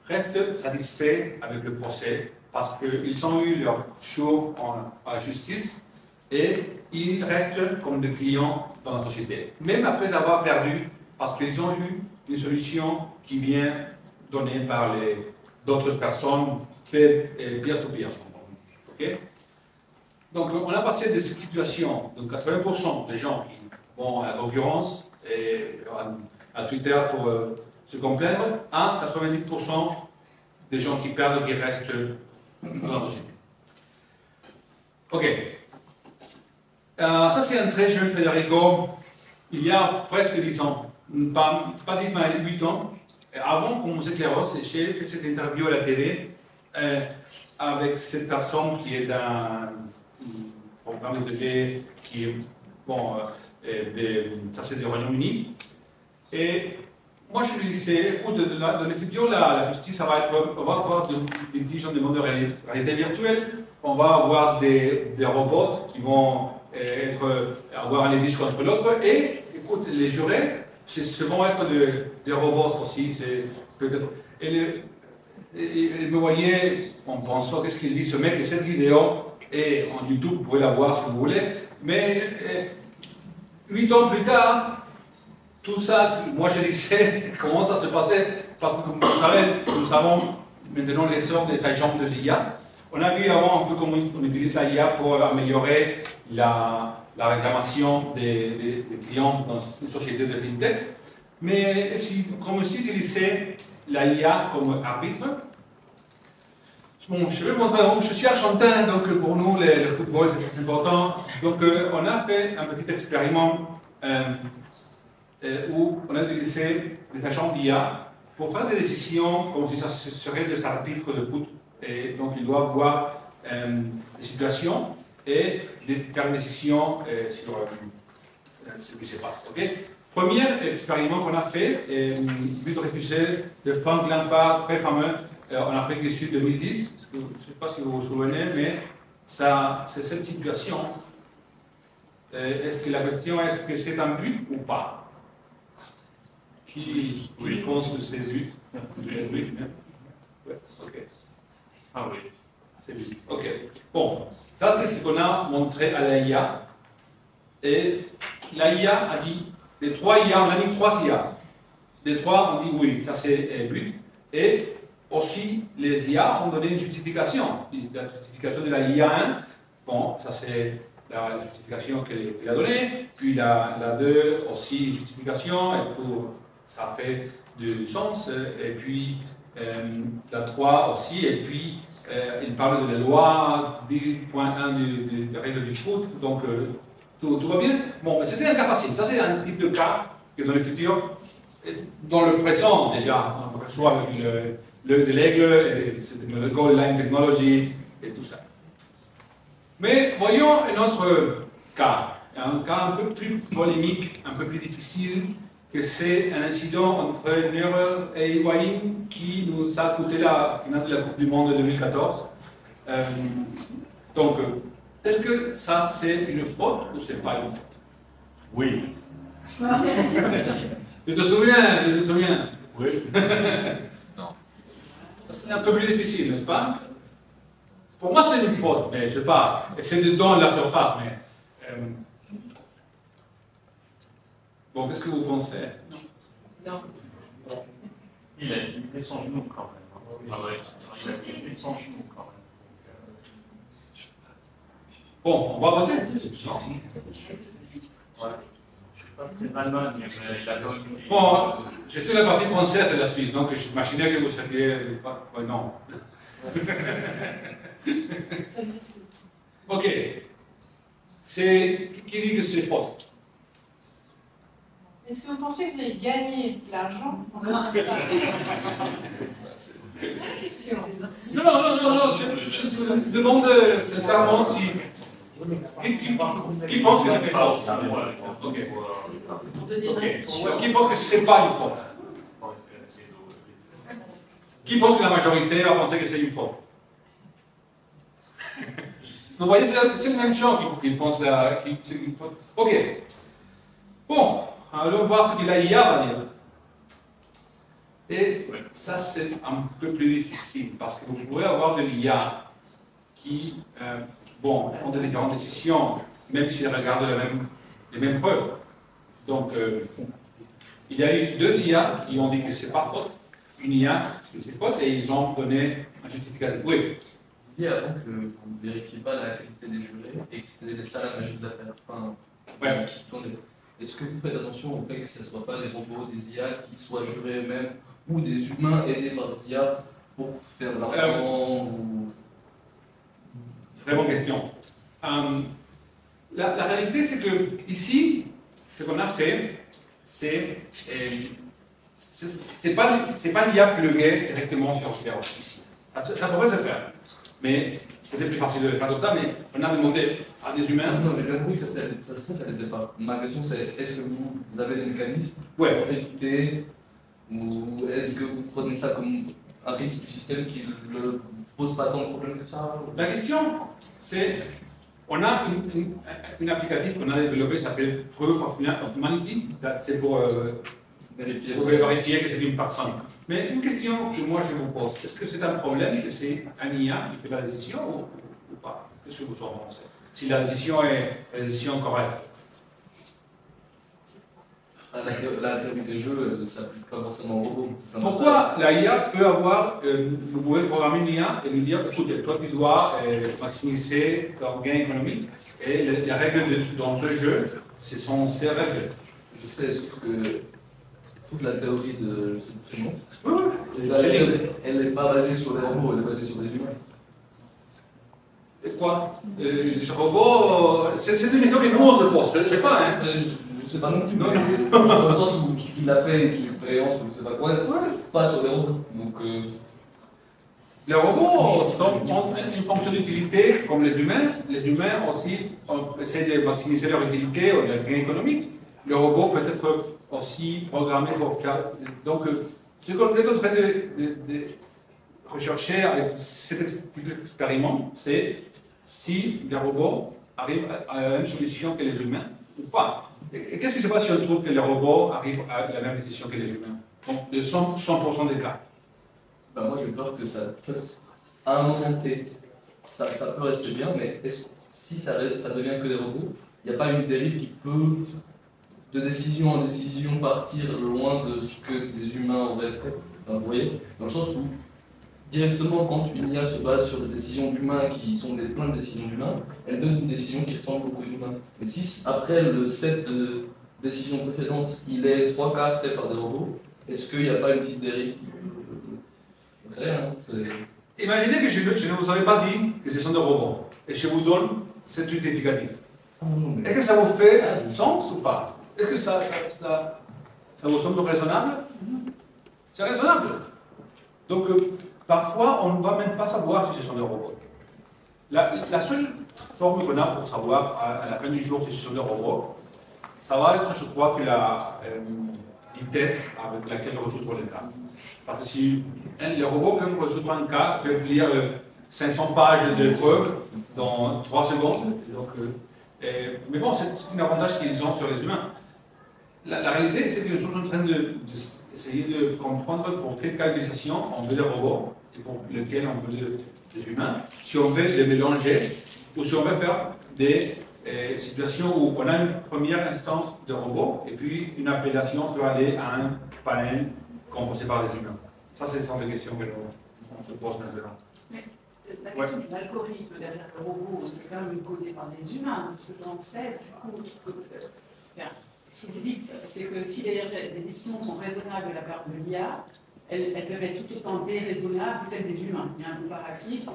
restent satisfaits avec le procès parce qu'ils ont eu leur show en justice et ils restent comme des clients dans la société, même après avoir perdu parce qu'ils ont eu une solution qui vient donnée par d'autres personnes peer-to-peer. Okay? Donc on a passé de cette situation, donc 80% des gens qui vont à la concurrence et à Twitter pour se complaindre, à 90% des gens qui perdent et qui restent dans la société. Ok. Ça c'est un très jeune Federico, il y a presque 10 ans, pas 10 mais 8 ans. Avant de commencer Claros, j'ai fait cette interview à la télé avec cette personne qui est un programme de télé qui est bon, ça du Royaume-Uni. Et moi je lui disais, écoute, dans le futur, la justice, ça va être, on va avoir des litiges de monde de réalité virtuelle, on va avoir des robots qui vont avoir un litige contre l'autre, et écoute, les jurés, ce vont être des robots aussi, c'est peut-être. Et il me voyait en pensant, qu'est-ce qu'il dit ce mec, et cette vidéo est en YouTube, vous pouvez la voir si vous voulez, mais 8 ans plus tard, tout ça, moi je disais comment ça se passait, parce que comme vous savez, nous avons maintenant l'essor des agents de l'IA. On a vu avant un peu comment on utilise l'IA pour améliorer la réclamation des clients dans une société de fintech. Mais comme aussi utiliser l'IA comme arbitre. Bon, je vais vous montrer, je suis argentin, donc pour nous le football c'est important. Donc on a fait un petit expériment où on a utilisé des agents d'IA pour faire des décisions comme si ça serait des arbitres de foot. Et donc ils doivent voir des situations et faire des décisions sur ce qui se passe. Okay? Premier expériment qu'on a fait, but réfugié de Frank Lampard, très fameux, en Afrique du Sud 2010. Je ne sais pas si vous vous souvenez, mais c'est cette situation. Est-ce que la question est-ce que c'est un but ou pas? Qui pense que c'est but? Oui. Ouais, ok. Ah oui, c'est but. Ok. Bon, ça c'est ce qu'on a montré à l'IA. Et la IA a dit, les 3 IA, on a mis 3 IA. Les 3 ont dit oui, ça c'est but. Et aussi, les IA ont donné une justification. La justification de la IA 1, bon, ça c'est la justification qu'elle a donnée. Puis la 2 aussi, une justification, et pour, ça fait du sens. Et puis la 3 aussi, et puis il parle de la loi 10.1 de règle du foot, donc tout va bien. Bon, c'était un cas facile. Ça c'est un type de cas que dans le futur, dans le présent déjà, on reçoit avec de l'aigle, le goal line technology et tout ça. Mais voyons un autre cas, un cas un peu plus polémique, un peu plus difficile, que c'est un incident entre Neuer et Higuaín qui nous a coûté la finale de la Coupe du Monde de 2014. Donc, est-ce que ça c'est une faute ou c'est pas une faute? Oui. Tu te souviens? Oui. Non. C'est un peu plus difficile, n'est-ce pas? Pour moi, c'est une faute, mais je ne sais pas. C'est dans la surface, mais. Bon, qu'est-ce que vous pensez? Non. Il a utilisé son genou quand même. Ah ouais, il a utilisé son genou quand même. Bon, on va voter. Ouais. C'est Allemagne, mais il a quand même. Bon, je suis la partie française de la Suisse, donc je m'imaginais que vous saviez. Ouais, non. Ok. Qui dit que c'est faute? Est-ce que vous pensez que vous allez gagner de l'argent en faisant ça? C'est la question. Non, je demande sincèrement si. Qui pense que c'est faute? Ok. Qui pense que c'est pas une faute? Qui pense que la majorité va penser que c'est une faute? Vous voyez, c'est le même chose qui pense que c'est une faute. Ok. Bon, allons voir ce que la IA va dire. Et ça, c'est un peu plus difficile parce que vous pouvez avoir de l'IA qui, font de différentes décisions, même si elles regardent les mêmes preuves. Donc, il y a eu 2 IA qui ont dit que c'est pas faute, une IA que c'est faute, et ils ont donné un justificatif. Oui. Vous disiez avant que vous ne vérifiez pas la qualité des jurés et que c'était ça la magie de l'affaire. Enfin, Ouais. est-ce que vous faites attention au fait que ce ne soit pas des robots, des IA qui soient jurés eux-mêmes ou des humains aidés par des IA pour faire de l'argent ou... Très bonne question. La réalité, c'est que ici, ce qu'on a fait, c'est pas l'IA pluguée directement sur le ici. Ça pourrait se faire, mais c'était plus facile de le faire comme ça, mais on a demandé à des humains. Non, j'ai bien compris que ça n'était pas. Ma question, c'est est-ce que vous avez des mécanismes Ouais. pour éviter ou est-ce que vous prenez ça comme un risque du système qui ne pose pas tant de problèmes que ça? La question, c'est, on a une applicatif qu'on a développé qui s'appelle Proof of Humanity. C'est pour vérifier que c'est une personne. Mais une question que moi je vous pose, est-ce que c'est un problème que c'est un IA qui fait la décision ou pas? Qu'est-ce que vous en pensez? Si la décision est la décision correcte. La théorie des jeux ne s'applique pas forcément aux robots. Pourquoi la IA peut avoir, vous pouvez programmer une IA et lui dire, écoute, toi tu dois maximiser ton gain économique et les règles dans ce jeu, ce sont ces règles. Je sais, sauf que toute la théorie de ce monde, Oui. elle n'est pas basée sur les robots, elle est basée sur les humains. Et quoi? Ce robot, c'est une question que nous on se pose, je ne sais pas. Hein. Je sais pas non plus, mais dans le sens où il a fait une expérience ou je sais pas quoi, pas sur les robots. Donc, Les robots ont une fonction d'utilité comme les humains. Les humains aussi essaient de maximiser leur utilité ou leur gain économique. Le robot peut être aussi programmé pour faire. Donc, ce qu'on est en train de rechercher avec cet expériment, c'est si les robots arrivent à la même solution que les humains ou pas. Et qu'est-ce qui se passe si on trouve que les robots arrivent à la même décision que les humains? Donc, de 100% des cas. ben moi j'ai peur que ça, à un moment T, ça peut rester bien, mais si ça devient que des robots, il n'y a pas une dérive qui peut, de décision en décision, partir loin de ce que des humains auraient fait. Enfin, vous voyez, dans le sens où, directement, quand une IA se base sur des décisions d'humains qui sont des plein de décisions d'humains, elle donne une décision qui ressemble beaucoup aux humains. Mais si après le set de décisions précédentes, il est 3-4 fait par des robots, est-ce qu'il n'y a pas une petite dérive qui... C'est rien. Imaginez que je ne vous avais pas dit que ce sont des robots, et je vous donne cette justificatif. Est-ce que ça vous fait du sens ou pas? Est-ce que ça vous semble raisonnable? C'est raisonnable. Donc, parfois, on ne va même pas savoir si ce sont des robots. La seule forme qu'on a pour savoir à la fin du jour si ce sont des robots, ça va être, je crois, que la vitesse avec laquelle on résout les cas. Parce que si les robots, quand on résout un cas, peuvent lire 500 pages de preuves dans 3 secondes. Donc, mais bon, c'est un avantage qu'ils ont sur les humains. La réalité, c'est que nous sommes en train d'essayer de comprendre pour quelle cas d'utilisation on veut des robots et pour lesquels on veut des humains. Si on veut les mélanger ou si on veut faire des situations où on a une première instance de robot et puis une appellation peut aller à un panel composé par des humains. Ça, ce sont des questions que nous se pose maintenant. Mais la question de l'algorithme derrière le robot, c'est quand même codé par des humains. Donc ce que l'on sait, du coup, ce que vous dites, c'est que si les décisions sont raisonnables de la part de l'IA, elles peuvent être tout autant déraisonnables que celles des humains. Il y a un comparatif,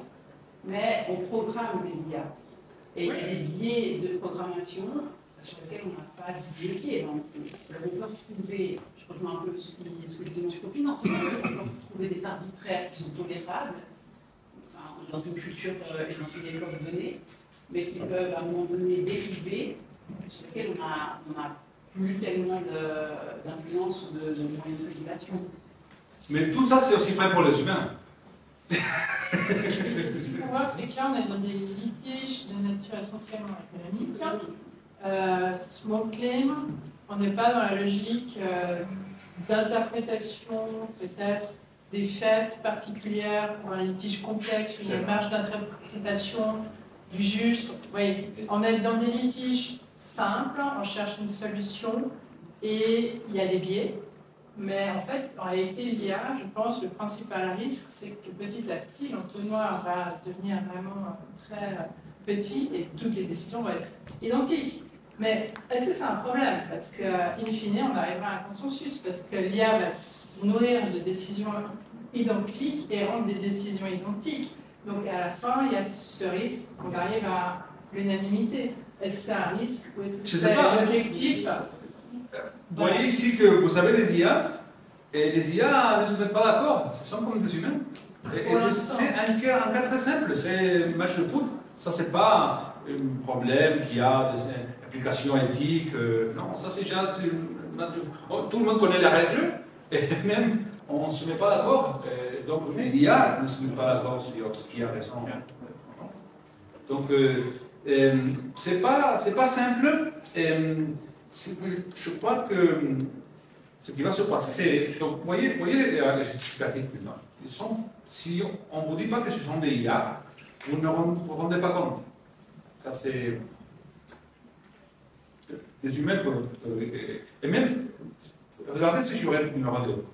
mais on programme des IA. Et il y a des biais de programmation sur lesquels on n'a pas de biais. Donc, on peut trouver, je rejoins un peu ce que dit M. Copin, c'est qu'on peut trouver des arbitraires qui sont tolérables, enfin, dans une culture et dans une époque donnée, mais qui peuvent à un moment donné dériver, sur lesquels on a plus tellement d'influence ou de moyens de régulation. Mais tout ça, c'est aussi vrai pour les humains. Ce qu'il faut voir, c'est que là, on est dans des litiges de nature essentiellement économique. Small claim, on n'est pas dans la logique d'interprétation, peut-être, des faits particulières pour un litige complexe où il y a une marge d'interprétation du juge. Oui, on est dans des litiges simples, on cherche une solution et il y a des biais. Mais en fait, en réalité, l'IA, je pense, le principal risque, c'est que petit à petit, l'entonnoir va devenir vraiment très petit et toutes les décisions vont être identiques. Mais est-ce que c'est un problème? Parce qu'in fine, on arrivera à un consensus, parce que l'IA va se nourrir de décisions identiques et rendre des décisions identiques. Donc à la fin, il y a ce risque qu'on arrive à l'unanimité. Est-ce que c'est un risque ou est-ce que c'est l'objectif? Vous voyez ici que vous avez des IA, et les IA ne se mettent pas d'accord, ce sont comme des humains. Et c'est un cas très simple, c'est un match de foot. Ça, c'est pas un problème qui a des implications éthiques. Non, ça, c'est juste un match de foot. Tout le monde connaît la règle, et même on ne se met pas d'accord. Donc, l'IA ne se met pas d'accord sur qui a raison. Donc, c'est pas simple. Je crois que ce qui va se passer, donc vous voyez les justificatifs maintenant, ils sont, si on ne vous dit pas que ce sont des IA, vous ne vous rendez pas compte. Ça c'est des humains, et même, regardez si j'aurais une radio,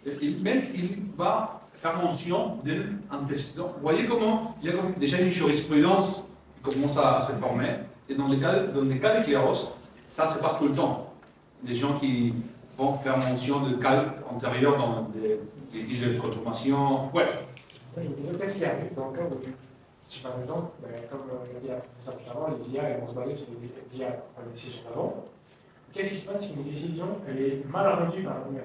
et même il va faire mention d'un antécédent. Vous voyez comment il y a déjà une jurisprudence qui commence à se former, et dans les cas de Kéros, ça se passe tout le temps. Des gens qui vont faire mention de cas antérieurs dans des litiges de consommation. Ouais. Oui, qu'est-ce qui arrive dans le cas où, si par exemple, comme l'a dit la professeure tout à l'heure, les IA vont se baser sur les IA, les décisions d'avant. Qu'est-ce qui se passe si une décision elle est mal rendue par l'humain?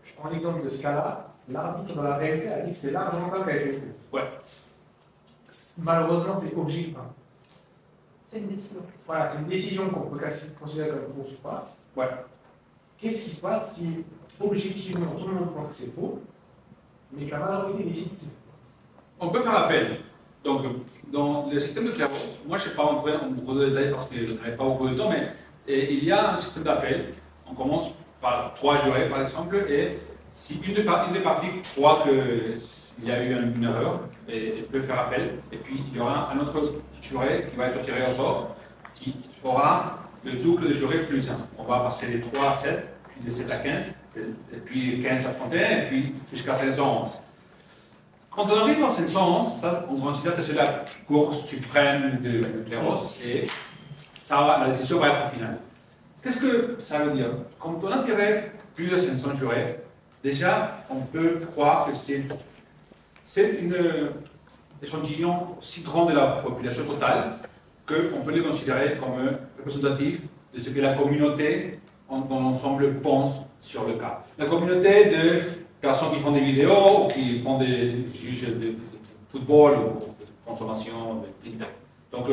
Je prends l'exemple de ce cas-là. L'arbitre, dans la réalité, a dit que c'était l'argent qui avait fait le coup. Ouais. Malheureusement, c'est objectif. C'est une décision. Voilà, c'est une décision qu'on peut considérer comme fausse ou pas. Ouais. Qu'est-ce qui se passe si, objectivement, tout le monde pense que c'est faux, mais que la majorité décide que c'est faux? On peut faire appel. Donc, dans le système de clairvoyance, moi je ne sais pas rentrer en beaucoup de détails parce que je n'avais pas beaucoup de temps, mais il y a un système d'appel. On commence par 3 jurés, par exemple, et si une des parties croit qu'il y a eu une erreur, elle peut faire appel, et puis il y aura un autre juré qui va être tiré au sort, qui aura le double de jurés plus 1. On va passer de 3 à 7, puis de 7 à 15, et puis 15 à 31, et puis jusqu'à 511. Quand on arrive à 511, ça, on considère que c'est la cour suprême de Cléros, et ça, la décision va être finale. Qu'est-ce que ça veut dire? Quand on a tiré plus de 500 jurés, déjà, on peut croire que c'est une échantillon si grand de la population totale qu'on peut les considérer comme représentatifs de ce que la communauté dans l'ensemble pense sur le cas. La communauté de personnes qui font des vidéos ou qui font des juges de football ou de consommation de fintech. Donc,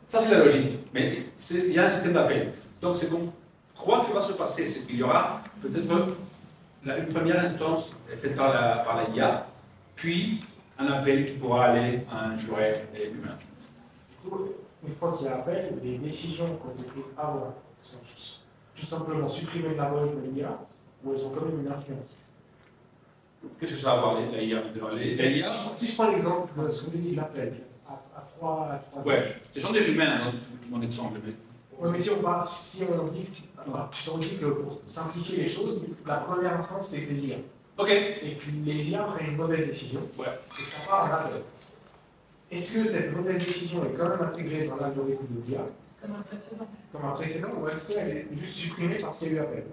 ça c'est la logique. Mais il y a un système d'appel. Donc, ce qu'on croit qu'il va se passer, c'est qu'il y aura peut-être une première instance faite par la IA, puis un appel qui pourra aller à un juré humain. Une fois qu'il y a appel, les décisions qui ont été prises avant sont tout simplement supprimées de l'algorithme de l'IA, ou elles ont quand même une influence. Qu'est-ce que ça va avoir la IA maintenant? Si je prends l'exemple de ce que vous avez dit de l'appel, à 3. Ouais, ce sont des humains, hein, mon exemple. Oui, mais si on dit que pour simplifier les choses, la première instance c'est les IA. Ok. Et que les IA prennent une mauvaise décision, et que ça part en appel. Est-ce que cette mauvaise décision est quand même intégrée dans l'algorithme de l'IA Comme un précédent. Comme un précédent, ou est-ce qu'elle est juste supprimée parce qu'il y a eu appel?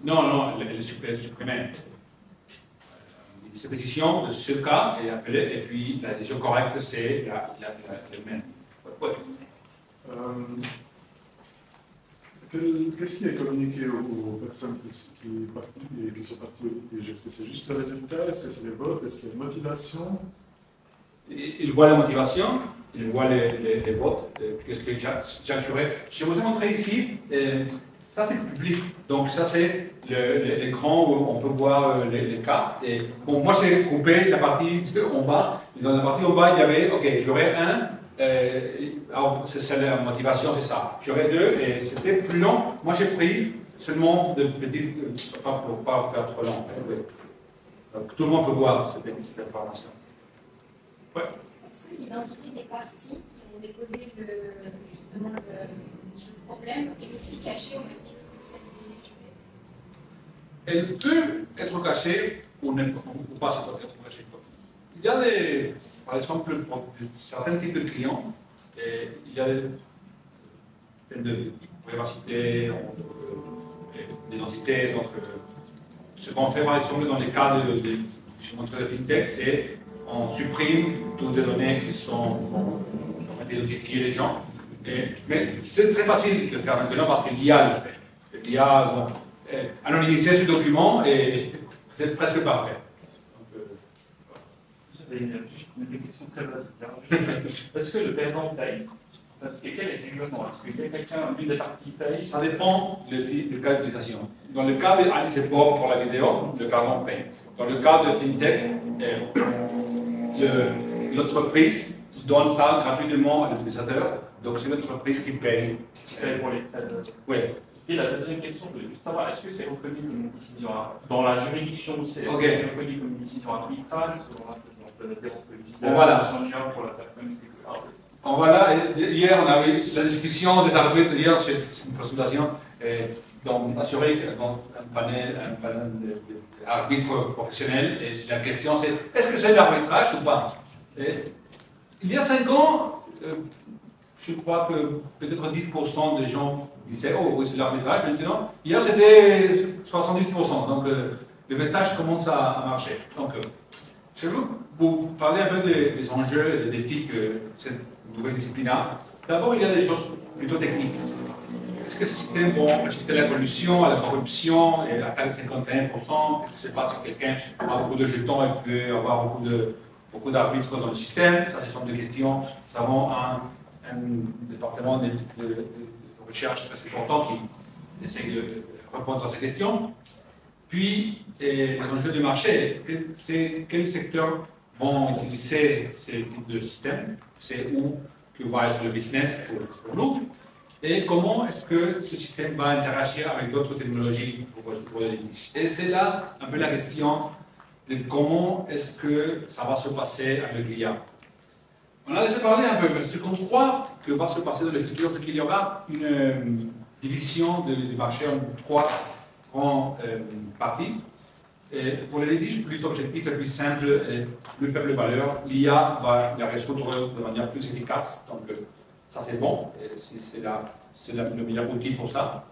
Non, elle est supprimée. Cette décision de ce cas est appelée, et puis la décision correcte, c'est la même. Qu'est-ce qui est communiqué aux personnes qui sont parties au litige? Est-ce que c'est juste le résultat? Est-ce que c'est les votes? Est-ce qu'il y a une motivation? Ils voient la motivation, ils voient les votes, qu'est-ce que Jacques Juré. Je vous ai montré ici, ça c'est public, donc ça c'est l'écran où on peut voir les cas. Et, bon, moi j'ai coupé la partie en bas, et dans la partie en bas il y avait, ok, Juré 1, alors c'est la motivation, c'est ça. Juré 2, et c'était plus long. Moi j'ai pris seulement de petites, pour ne pas faire trop long. Donc tout le monde peut voir cette information. Ouais. Est-ce que l'identité des parties qui ont déposé justement le problème est aussi cachée au même titre que celle des jurés? Elle peut être cachée ou pas être cachée. Il y a par exemple, pour certains types de clients, il y a des de privacité, d'identité. Donc, ce qu'on fait par exemple dans les cas de fintech, c'est on supprime toutes les données qui sont pour identifier les gens. Mais c'est très facile de le faire maintenant parce qu'il y a le fait. Il y a anonymiser ce document et c'est presque parfait. J'avais une question très basique. Est-ce que le paiement paye? Quel est le règlement? Est-ce que quelqu'un, une des parties paye? Ça dépend du cas d'utilisation. Dans le cas de Alice et Bob pour la vidéo, le paiement paye. Dans le cas de FinTech, l'entreprise donne ça gratuitement à l'utilisateur, donc c'est l'entreprise qui paye. Pour les frais de... Oui. Et la deuxième question, je voulais juste savoir, est-ce que c'est reconnu comme une décision dans la juridiction où c'est reconnu comme une décision arbitrale, selon la bon, voilà. Pour la personne bon, voilà. Hier, on a eu la discussion des arbitres. Hier, c'est une présentation donc assuré un panel d'arbitres professionnels. Et la question, c'est est-ce que c'est l'arbitrage ou pas? Il y a 5 ans, je crois que peut-être 10% des gens disaient oh oui, c'est l'arbitrage. Maintenant, hier, c'était 70%. Donc, le message commence à marcher. Donc, je veux vous parler un peu des enjeux et des défis que cette nouvelle discipline a. D'abord, il y a des choses plutôt techniques. Est-ce que ce système va résister à la pollution, à la corruption, et atteint 51%? Est-ce que c'est pas si quelqu'un a beaucoup de jetons et peut avoir beaucoup d'arbitres dans le système? Ça, ce sont des questions. Nous avons un département de recherche très important qui essaie de répondre à ces questions. Puis, les enjeux du marché, c'est quels secteurs vont utiliser ces types de systèmes, c'est où que va être le business pour nous, et comment est-ce que ce système va interagir avec d'autres technologies pour les niches. Et c'est là un peu la question de comment est-ce que ça va se passer avec l'IA. On a laissé parler un peu, mais ce qu'on croit que va se passer dans le futur, c'est qu'il y aura une division du marché en 3 grands parties. Et pour les litiges plus objectifs et plus simples et plus faible valeur, l'IA va les résoudre de manière plus efficace. Donc ça c'est bon, c'est le meilleur outil pour ça.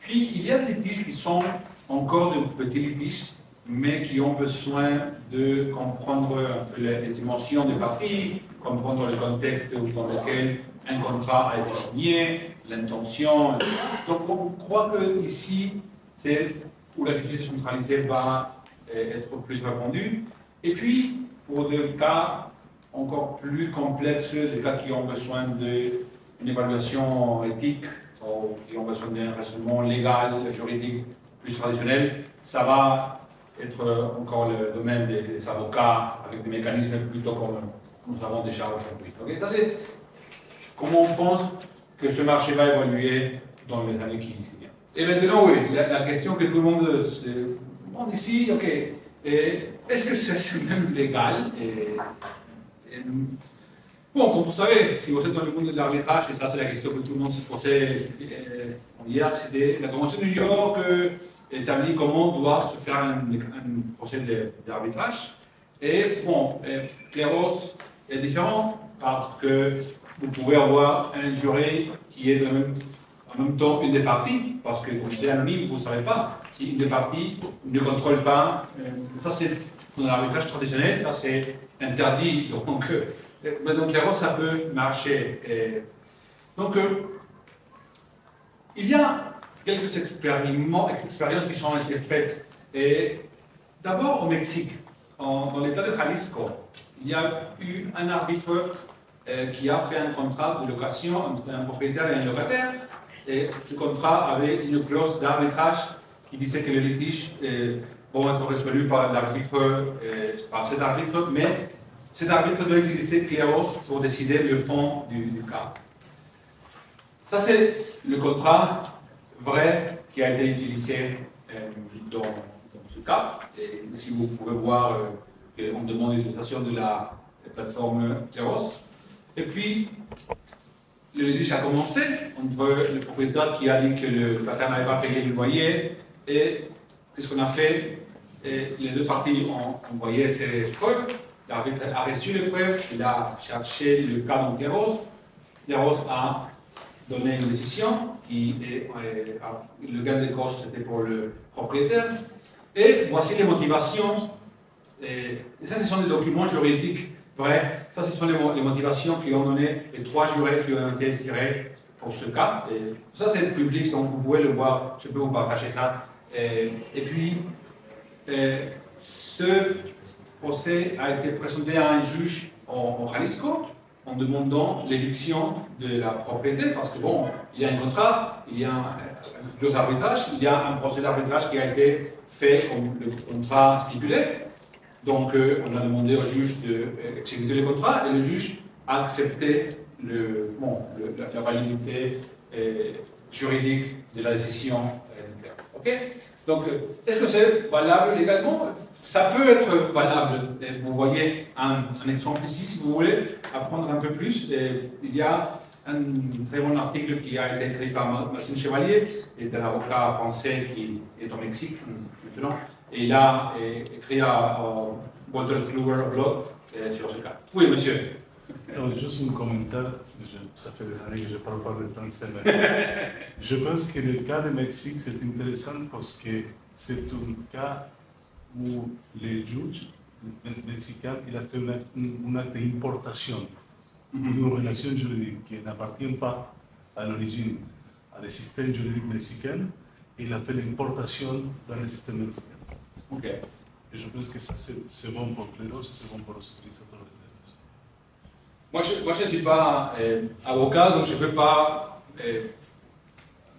Puis il y a des litiges qui sont encore de petits litiges, mais qui ont besoin de comprendre un peu les dimensions des parties, comprendre le contexte dans lequel un contrat a été signé, l'intention. Donc on croit que ici, c'est où la justice centralisée va être plus répandue. Et puis, pour des cas encore plus complexes, des cas qui ont besoin d'une évaluation éthique, ou qui ont besoin d'un raisonnement légal, juridique plus traditionnel, ça va être encore le domaine des avocats avec des mécanismes plutôt comme nous avons déjà aujourd'hui. Okay? Ça, c'est comment on pense que ce marché va évoluer dans les années qui viennent. Et maintenant, oui, la question que tout le monde se demande ici, ok, est-ce que c'est même légal bon, comme vous savez, si vous êtes dans le monde de l'arbitrage, et ça c'est la question que tout le monde se posait hier, c'était la Convention de New York établit comment doit se faire un procès d'arbitrage. Et bon, Kleros est différent parce que vous pouvez avoir un jury qui est en même temps une des parties, parce que comme c'est anonyme, vous ne savez pas si une des parties ne contrôle pas. Ça c'est dans l'arbitrage traditionnel, ça c'est interdit. Donc, mais donc Kleros, ça peut marcher. Donc, il y a quelques expériences qui sont été faites. D'abord au Mexique, dans l'état de Jalisco, il y a eu un arbitre qui a fait un contrat de location entre un propriétaire et un locataire. Et ce contrat avait une clause d'arbitrage qui disait que les litiges vont être résolus par l'arbitre, par cet arbitre, mais cet arbitre doit utiliser Kleros pour décider le fond du cas. Ça, c'est le contrat vrai qui a été utilisé dans ce cas. Et si vous pouvez voir qu'on demande l'utilisation de la plateforme Kleros. Et puis, le litige a commencé entre le propriétaire qui a dit que le locataire n'avait pas payé le loyer et qu'est-ce qu'on a fait? Et les deux parties ont envoyé ces preuves. L'arbitre a reçu les preuves, il a cherché le cas dans Kleros. Kleros a donné une décision qui est le gain de cause c'était pour le propriétaire. Et voici les motivations. Et ça, ce sont des documents juridiques vrais. Ça, ce sont les motivations qui ont donné les 3 jurés qui ont été tirés pour ce cas. Et ça, c'est public, donc vous pouvez le voir. Je peux vous partager ça. Et puis, ce procès a été présenté à un juge en Jalisco en demandant l'éviction de la propriété parce que bon, il y a un contrat, il y a un clause d'arbitrage, il y a un procès d'arbitrage qui a été fait comme le contrat stipulé. Donc on a demandé au juge d'exécuter le contrat et le juge a accepté la validité juridique de la décision. Okay. Donc, est-ce que c'est valable légalement? Ça peut être valable. Vous voyez un exemple ici, si vous voulez apprendre un peu plus. Il y a un très bon article qui a été écrit par Maxime Chevalier, qui est un avocat français qui est au Mexique maintenant. Et il a écrit à Walter Kluwer blog sur ce cas. Oui, monsieur. Alors, juste un commentaire. Ça fait des années que je ne parle pas de français, mais je pense que le cas du Mexique, c'est intéressant parce que c'est un cas où le juge mexicain il a fait un acte d'importation d'une relation juridique qui n'appartient pas à l'origine, à le système juridique mexicain, et il a fait l'importation dans le système mexicain. Okay. Et je pense que ça, c'est bon pour Kleros et c'est bon pour les utilisateurs de Kleros. Moi, je ne suis pas avocat, donc je ne peux pas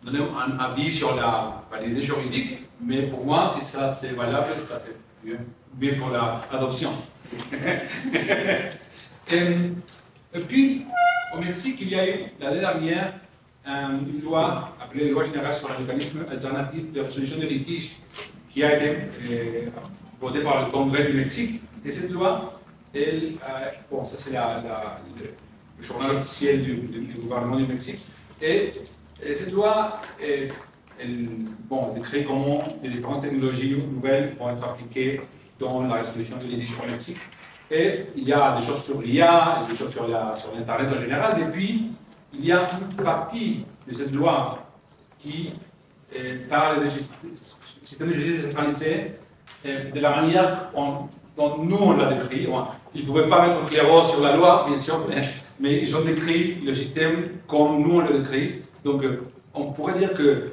donner un avis sur la validité juridique, mais pour moi, si ça c'est valable, ça c'est bien pour l'adoption. Et puis, au Mexique, il y a eu l'année dernière une loi appelée Loi générale sur le mécanisme alternatif de résolution des litiges qui a été votée par le Congrès du Mexique. Et cette loi bon, ça c'est le journal officiel du gouvernement du Mexique. Et cette loi, elle décrit comment les différentes technologies nouvelles vont être appliquées dans la résolution des litiges au Mexique. Et il y a des choses sur l'IA, des choses sur l'Internet en général, et puis il y a une partie de cette loi qui parle des systèmes de justice décentralisés de la manière dont nous on l'a décrit. Ils ne pouvaient pas mettre clairement sur la loi, bien sûr, mais ils ont décrit le système comme nous on l'a décrit. Donc on pourrait dire que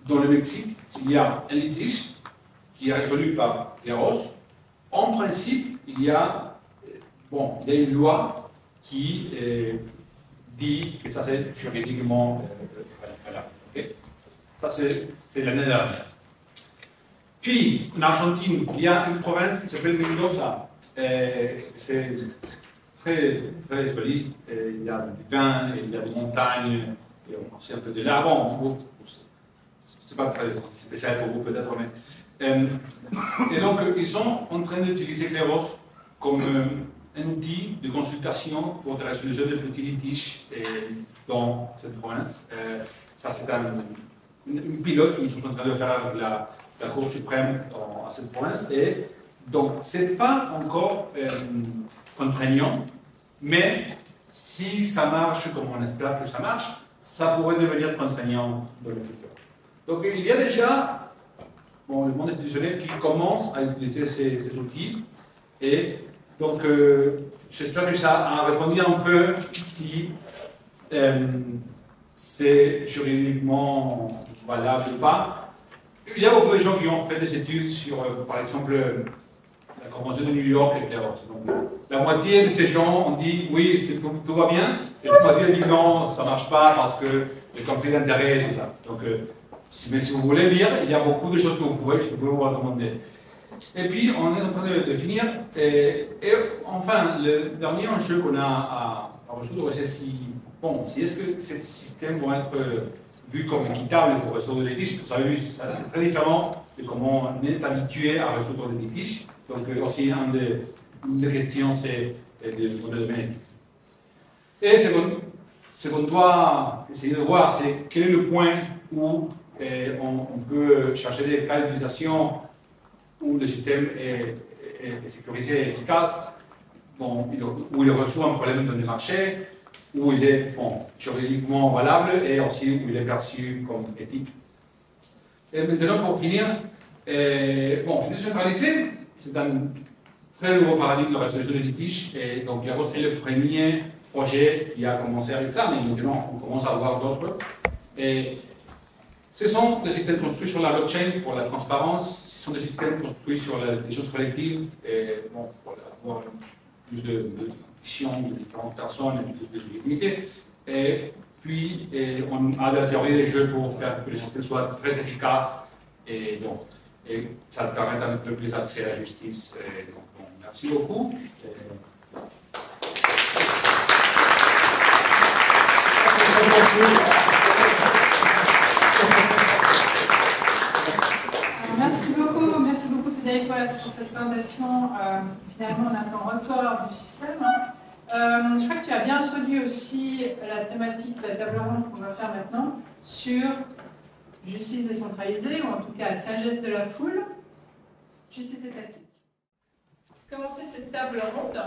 dans le Mexique, s'il y a un litige qui est résolu par Claros, en principe, il y a une loi qui dit que ça c'est juridiquement valable. Okay? Ça c'est l'année dernière. Puis, en Argentine, il y a une province qui s'appelle Mendoza. C'est très, très joli. Il y a du vin, il y a des montagnes, et on sait un peu de là. Bon, c'est pas très spécial pour vous peut-être, mais... et donc, ils sont en train d'utiliser Claros comme un outil de consultation pour des résolutions de petits litiges dans cette province. Ça, c'est une pilote qu'ils sont en train de faire avec la Cour suprême à cette province. Et donc, ce n'est pas encore contraignant, mais si ça marche comme on espère que ça marche, ça pourrait devenir contraignant dans le futur. Donc, il y a déjà le monde institutionnel qui commence à utiliser ces outils. Et donc, j'espère que ça a répondu un peu si c'est juridiquement valable ou pas. Il y a beaucoup de gens qui ont fait des études sur, par exemple, la Convention de New York et Claros. La moitié de ces gens ont dit oui, tout va bien, et la moitié dit non, ça ne marche pas parce que les conflits d'intérêts et tout ça. Donc, mais si vous voulez lire, il y a beaucoup de choses que je peux vous recommander. Et puis, on est en train de finir. Et enfin, le dernier enjeu qu'on a à résoudre, c'est si est-ce que ces systèmes vont être vus comme équitables pour résoudre des litiges. Vous avez vu, c'est très différent de comment on est habitué à résoudre des litiges. Donc, aussi, une des questions, c'est de domaine. Et ce qu'on doit essayer de voir, c'est quel est le point où on peut chercher des cas d'utilisation où le système est sécurisé et efficace, où il reçoit un problème dans le marché, où il est juridiquement valable et aussi où il est perçu comme éthique. Et maintenant, pour finir, justice centralisée, c'est un très nouveau paradigme de résolution des litiges. Et donc, Claros est le premier projet qui a commencé avec ça, mais maintenant, on commence à avoir d'autres. Et ce sont des systèmes construits sur la blockchain pour la transparence. Ce sont des systèmes construits sur l'intelligence collective pour avoir plus de décisions de différentes personnes et plus de légitimité. Et puis, on a de la théorie des jeux pour faire que le système soit très efficace et ça permet un peu plus d'accès à la justice. Merci beaucoup. Merci beaucoup Fidel pour cette présentation. Finalement, on a un retour du système. Je crois que tu as bien introduit aussi la thématique de la table ronde qu'on va faire maintenant sur justice décentralisée, ou en tout cas sagesse de la foule, justice étatique. Commencer cette table ronde.